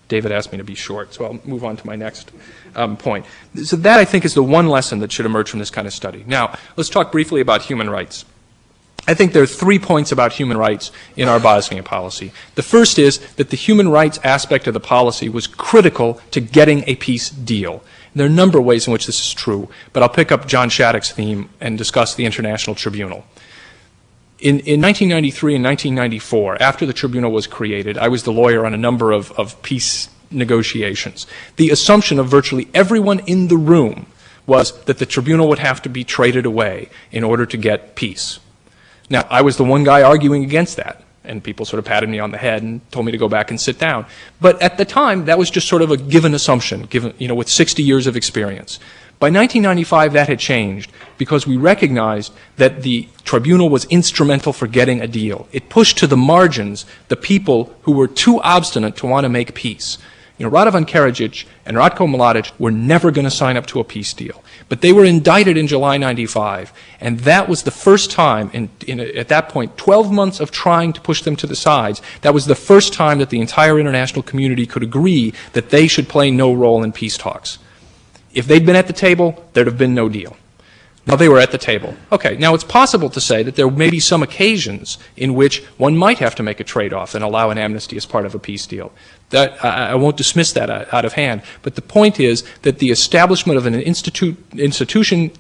David asked me to be short, so I'll move on to my next point. So that, I think, is the one lesson that should emerge from this kind of study. Now, let's talk briefly about human rights. I think there are 3 points about human rights in our Bosnia policy. The first is that the human rights aspect of the policy was critical to getting a peace deal. There are a number of ways in which this is true, but I'll pick up John Shattuck's theme and discuss the International Tribunal. In 1993 and 1994, after the tribunal was created, I was the lawyer on a number of peace negotiations. The assumption of virtually everyone in the room was that the tribunal would have to be traded away in order to get peace. Now, I was the one guy arguing against that, and people sort of patted me on the head and told me to go back and sit down. But at the time, that was just sort of a given assumption, given, with 60 years of experience. By 1995, that had changed because we recognized that the tribunal was instrumental for getting a deal. It pushed to the margins the people who were too obstinate to want to make peace. Radovan Karadzic and Ratko Mladic were never going to sign up to a peace deal. But they were indicted in July 95, and that was the first time, at that point, 12 months of trying to push them to the sides, that was the first time that the entire international community could agree that they should play no role in peace talks. If they'd been at the table, there'd have been no deal. Now they were at the table. Okay, now it's possible to say that there may be some occasions in which one might have to make a trade-off and allow an amnesty as part of a peace deal. I won't dismiss that out of hand, but the point is that the establishment of an institution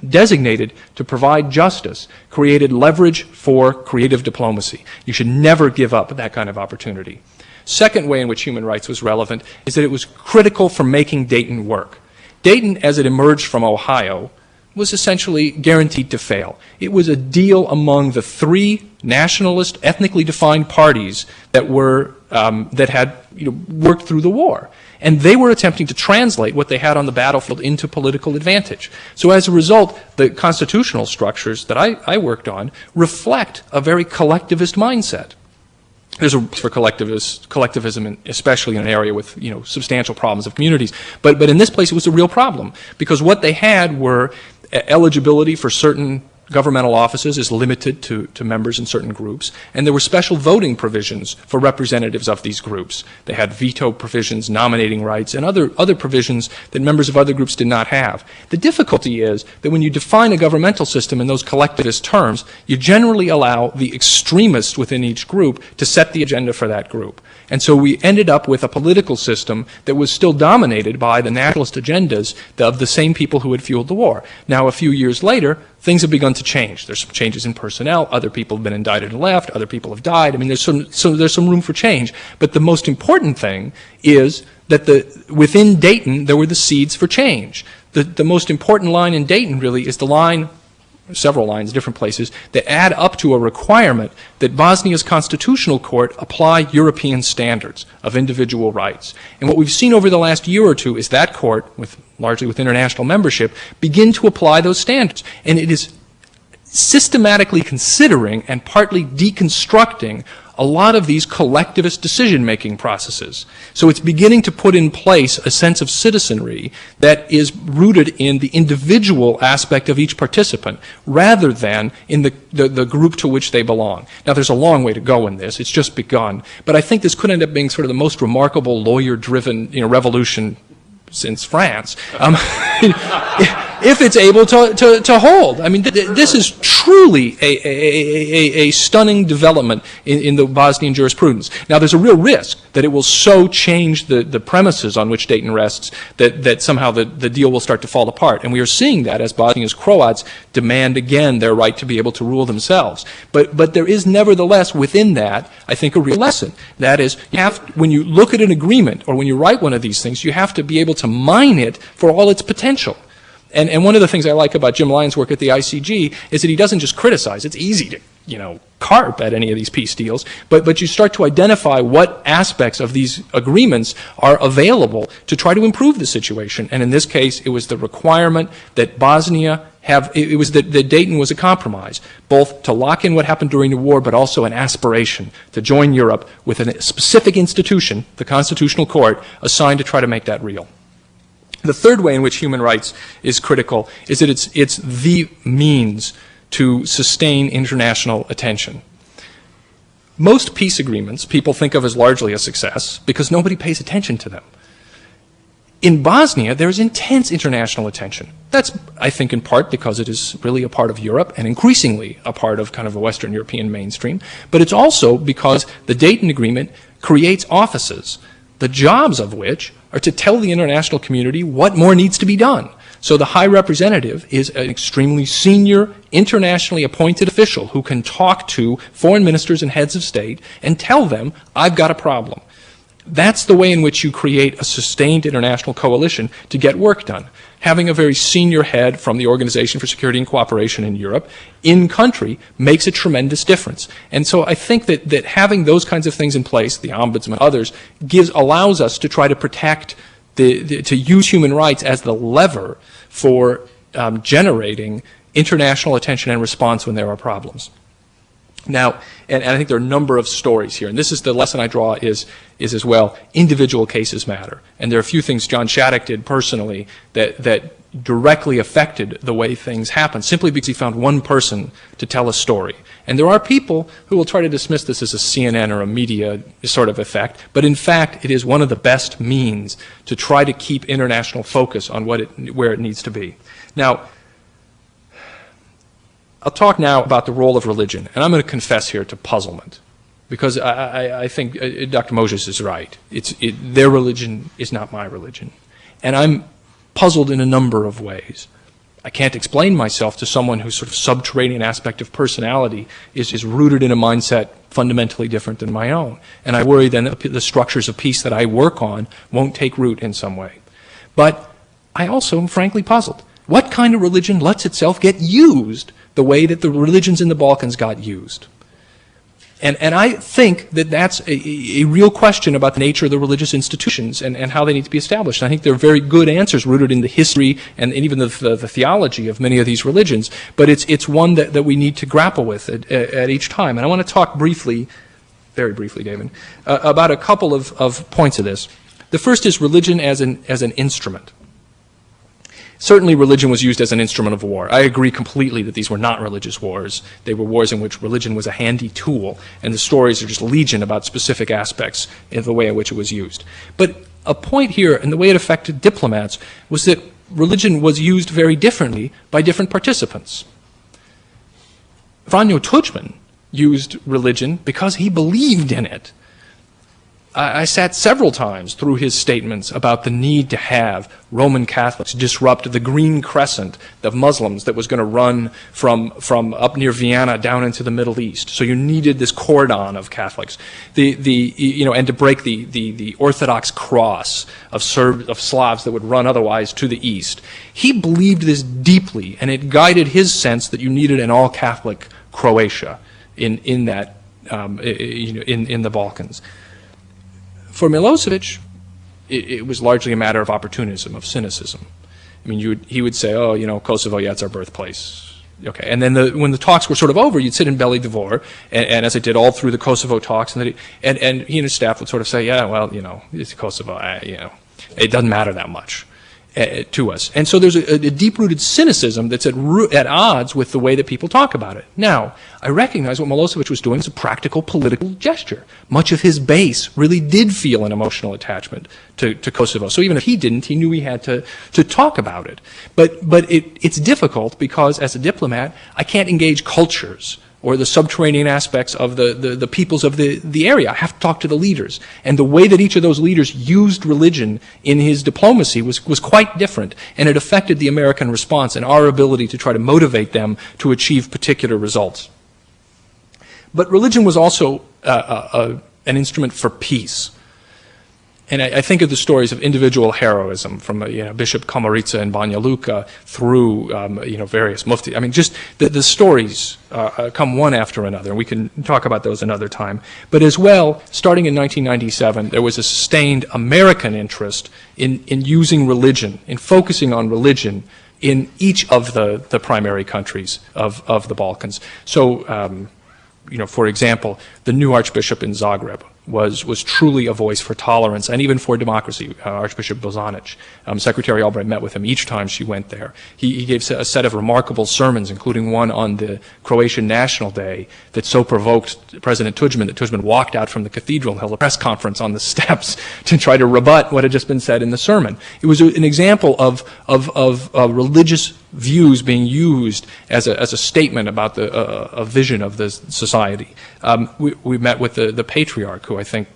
designated to provide justice created leverage for creative diplomacy. You should never give up that kind of opportunity. Second way in which human rights was relevant is that it was critical for making Dayton work. Dayton, as it emerged from Ohio, was essentially guaranteed to fail. It was a deal among the 3 nationalist, ethnically defined parties that had worked through the war. And they were attempting to translate what they had on the battlefield into political advantage. So as a result, the constitutional structures that I worked on reflect a very collectivist mindset. there's a for collectivism, especially in an area with substantial problems of communities. But in this place, it was a real problem because what they had were eligibility for certain governmental offices is limited to members in certain groups, and there were special voting provisions for representatives of these groups. They had veto provisions, nominating rights, and other provisions that members of other groups did not have. The difficulty is that when you define a governmental system in those collectivist terms, you generally allow the extremists within each group to set the agenda for that group. And so we ended up with a political system that was still dominated by the nationalist agendas of the same people who had fueled the war. Now, a few years later, things have begun to change. There's some changes in personnel. Other people have been indicted and left. Other people have died. I mean, there's some room for change. But the most important thing is that within Dayton, there were the seeds for change. The most important line in Dayton really is the line, several lines, different places, that add up to a requirement that Bosnia's constitutional court apply European standards of individual rights. And what we've seen over the last year or two is that court, largely with international membership, begin to apply those standards. And it is systematically considering and partly deconstructing a lot of these collectivist decision-making processes. So it's beginning to put in place a sense of citizenry that is rooted in the individual aspect of each participant rather than in the group to which they belong. Now, there's a long way to go in this. It's just begun. But I think this could end up being sort of the most remarkable lawyer-driven revolution since France, if it's able to hold. I mean, this is truly a stunning development in the Bosnian jurisprudence. Now, there's a real risk that it will so change the premises on which Dayton rests that somehow the deal will start to fall apart. And we are seeing that as Bosnia's Croats demand again their right to be able to rule themselves. But there is nevertheless within that, I think, a real lesson. That is, when you look at an agreement or when you write one of these things, you have to be able to mine it for all its potential. And one of the things I like about Jim Lyon's work at the ICG is that he doesn't just criticize. It's easy to, carp at any of these peace deals, but you start to identify what aspects of these agreements are available to try to improve the situation. And in this case, it was the requirement that Bosnia it was that Dayton was a compromise, both to lock in what happened during the war, but also an aspiration to join Europe with a specific institution, the Constitutional Court, assigned to try to make that real. The third way in which human rights is critical is that it's the means to sustain international attention. Most peace agreements people think of as largely a success because nobody pays attention to them. In Bosnia, there is intense international attention. That's, I think, in part because it is really a part of Europe and increasingly a part of kind of a Western European mainstream. But it's also because the Dayton Agreement creates offices, the jobs of which are to tell the international community what more needs to be done. So the High Representative is an extremely senior, internationally appointed official who can talk to foreign ministers and heads of state and tell them, I've got a problem. That's the way in which you create a sustained international coalition to get work done. Having a very senior head from the Organization for Security and Cooperation in Europe in country makes a tremendous difference. And so I think that having those kinds of things in place, the Ombudsman, others, allows us to try to protect, to use human rights as the lever for generating international attention and response when there are problems. Now, and I think there are a number of stories here, and this is the lesson I draw is as well, individual cases matter. And there are a few things John Shattuck did personally that directly affected the way things happen, simply because he found one person to tell a story. And there are people who will try to dismiss this as a CNN or a media sort of effect, but in fact, it is one of the best means to try to keep international focus on where it needs to be. Now, I'll talk now about the role of religion, and I'm going to confess here to puzzlement, because I think Dr. Mojzes is right. Their religion is not my religion, and I'm puzzled in a number of ways. I can't explain myself to someone whose sort of subterranean aspect of personality is rooted in a mindset fundamentally different than my own, and I worry then that the structures of peace that I work on won't take root in some way. But I also am frankly puzzled. What kind of religion lets itself get used the way that the religions in the Balkans got used? And I think that that's a real question about the nature of the religious institutions and how they need to be established. And I think there are very good answers rooted in the history and even the theology of many of these religions, but it's one that we need to grapple with at each time. And I want to talk briefly very briefly, David, about a couple of points of this. The first is religion as an instrument. Certainly religion was used as an instrument of war. I agree completely that these were not religious wars. They were wars in which religion was a handy tool, and the stories are just legion about specific aspects in the way in which it was used. But a point here, and the way it affected diplomats, was that religion was used very differently by different participants. Franjo Tudjman used religion because he believed in it. I sat several times through his statements about the need to have Roman Catholics disrupt the green crescent of Muslims that was going to run from up near Vienna down into the Middle East. So you needed this cordon of Catholics, and to break the Orthodox cross of Slavs that would run otherwise to the east. He believed this deeply, and it guided his sense that you needed an all-Catholic Croatia in the Balkans. For Milosevic, it was largely a matter of opportunism, of cynicism. I mean, he would say, Kosovo, yeah, it's our birthplace. Okay, and then when the talks were sort of over, you'd sit in Beli Dvor, and as I did all through the Kosovo talks, and he and his staff would sort of say, yeah, well, it's Kosovo, it doesn't matter that much to us. And so there's a deep-rooted cynicism that's at odds with the way that people talk about it. Now, I recognize what Milosevic was doing is a practical political gesture. Much of his base really did feel an emotional attachment to Kosovo. So even if he didn't, he knew he had to talk about it. But it's difficult because as a diplomat, I can't engage cultures or the subterranean aspects of the peoples of the area. I have to talk to the leaders. And the way that each of those leaders used religion in his diplomacy was quite different. And it affected the American response and our ability to try to motivate them to achieve particular results. But religion was also an instrument for peace. And I think of the stories of individual heroism from Bishop Komarica in Banja Luka through various mufti. I mean, just the stories come one after another, and we can talk about those another time. But as well, starting in 1997, there was a sustained American interest in using religion, in focusing on religion in each of the primary countries of the Balkans. So, for example, the new Archbishop in Zagreb was truly a voice for tolerance and even for democracy, Archbishop Bozanic. Secretary Albright met with him each time she went there. He gave a set of remarkable sermons, including one on the Croatian National Day that so provoked President Tudjman that Tudjman walked out from the cathedral and held a press conference on the steps to try to rebut what had just been said in the sermon. It was an example of religious views being used as a statement about a vision of the society. We met with the patriarch, who I think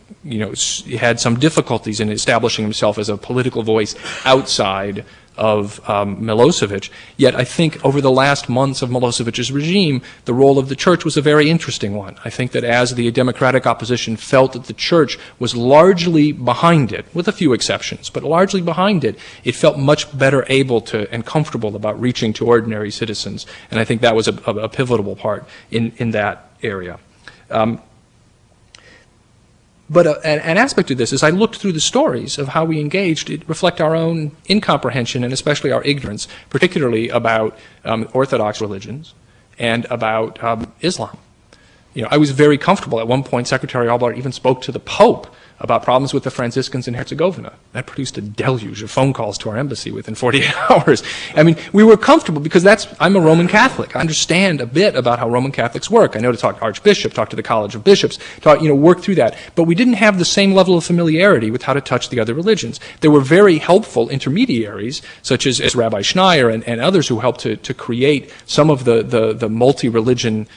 had some difficulties in establishing himself as a political voice outside of Milosevic. Yet I think over the last months of Milosevic's regime, the role of the church was a very interesting one. I think that as the democratic opposition felt that the church was largely behind it, with a few exceptions, but largely behind it, it felt much better able to and comfortable about reaching to ordinary citizens. And I think that was a pivotal part in that area. But an aspect of this, as I looked through the stories of how we engaged, it reflect our own incomprehension and especially our ignorance, particularly about Orthodox religions and about Islam. I was very comfortable. At one point, Secretary Albright even spoke to the Pope about problems with the Franciscans in Herzegovina. That produced a deluge of phone calls to our embassy within 48 hours. I mean, we were comfortable because I'm a Roman Catholic. I understand a bit about how Roman Catholics work. I know to talk to Archbishop, talk to the College of Bishops, work through that. But we didn't have the same level of familiarity with how to touch the other religions. There were very helpful intermediaries, such as Rabbi Schneier and others who helped to create some of the multi-religion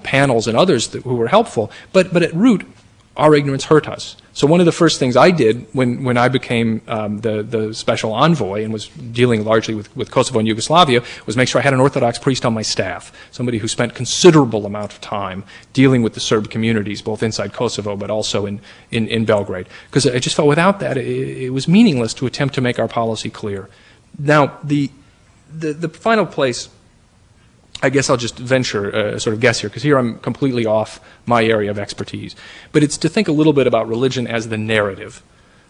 panels and others who were helpful. But at root, our ignorance hurt us. So one of the first things I did when I became the special envoy and was dealing largely with Kosovo and Yugoslavia was make sure I had an Orthodox priest on my staff, somebody who spent considerable amount of time dealing with the Serb communities, both inside Kosovo but also in Belgrade. Because I just felt without that it was meaningless to attempt to make our policy clear. Now, the final place, I guess I'll just venture, sort of guess here, because here I'm completely off my area of expertise. But it's to think a little bit about religion as the narrative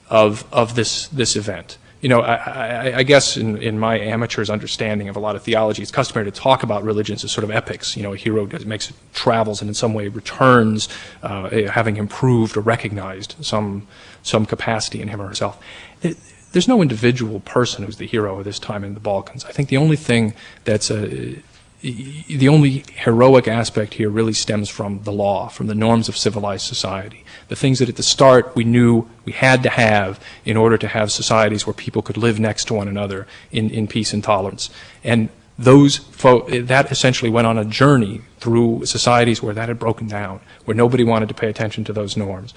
of this event. You know, I guess in my amateur's understanding of a lot of theology, it's customary to talk about religions as sort of epics. You know, a hero travels and in some way returns, having improved or recognized some capacity in him or herself. There's no individual person who's the hero of this time in the Balkans. I think the only thing that's the only heroic aspect here really stems from the law, from the norms of civilized society. The things that at the start we knew we had to have in order to have societies where people could live next to one another in peace and tolerance. And that essentially went on a journey through societies where that had broken down, where nobody wanted to pay attention to those norms.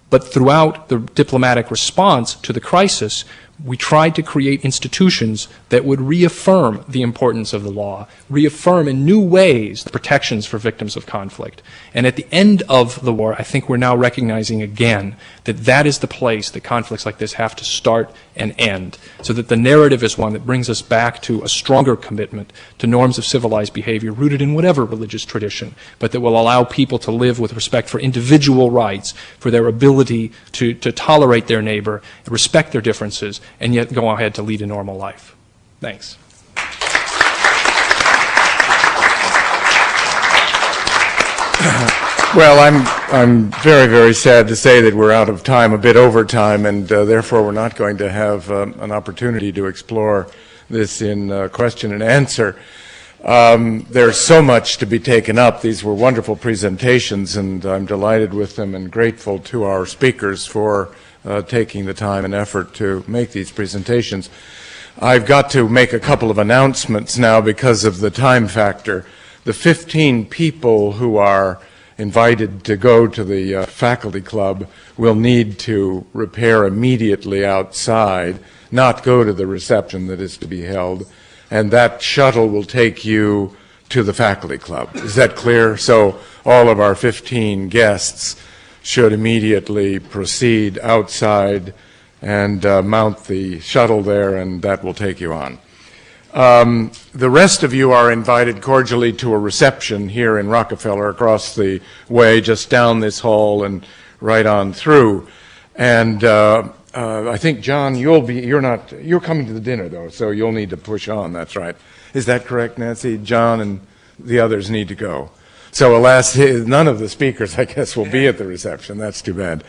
But throughout the diplomatic response to the crisis, we tried to create institutions that would reaffirm the importance of the law, reaffirm in new ways the protections for victims of conflict. And at the end of the war, I think we're now recognizing again that that is the place that conflicts like this have to start and end, so that the narrative is one that brings us back to a stronger commitment to norms of civilized behavior rooted in whatever religious tradition, but that will allow people to live with respect for individual rights, for their ability to tolerate their neighbor, respect their differences, and yet go ahead to lead a normal life. Thanks. Well, I'm very, very sad to say that we're out of time, a bit over time, and therefore we're not going to have an opportunity to explore this in question and answer. There's so much to be taken up. These were wonderful presentations, and I'm delighted with them and grateful to our speakers for taking the time and effort to make these presentations. I've got to make a couple of announcements now because of the time factor. The 15 people who are invited to go to the faculty club will need to repair immediately outside, not go to the reception that is to be held, and that shuttle will take you to the faculty club. Is that clear? So all of our 15 guests should immediately proceed outside and mount the shuttle there, and that will take you on. The rest of you are invited cordially to a reception here in Rockefeller across the way, just down this hall and right on through. And I think, John, you're coming to the dinner, though, so you'll need to push on. That's right. Is that correct, Nancy? John and the others need to go. So alas, none of the speakers, I guess, will be at the reception. That's too bad.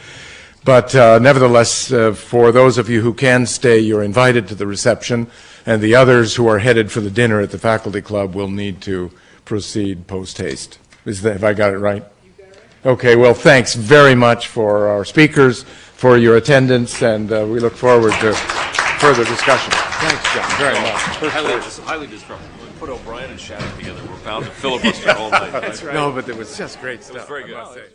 But nevertheless, for those of you who can stay, you're invited to the reception, and the others who are headed for the dinner at the faculty club will need to proceed post-haste. Have I got it right? You got it right. Okay, well, thanks very much for our speakers, for your attendance, and we look forward to further discussion. Thanks, John, very much. Highly disruptive. When we put O'Brien and Shattuck together, we're bound to filibuster all night. That's right. No, but it was just great stuff. It was very good.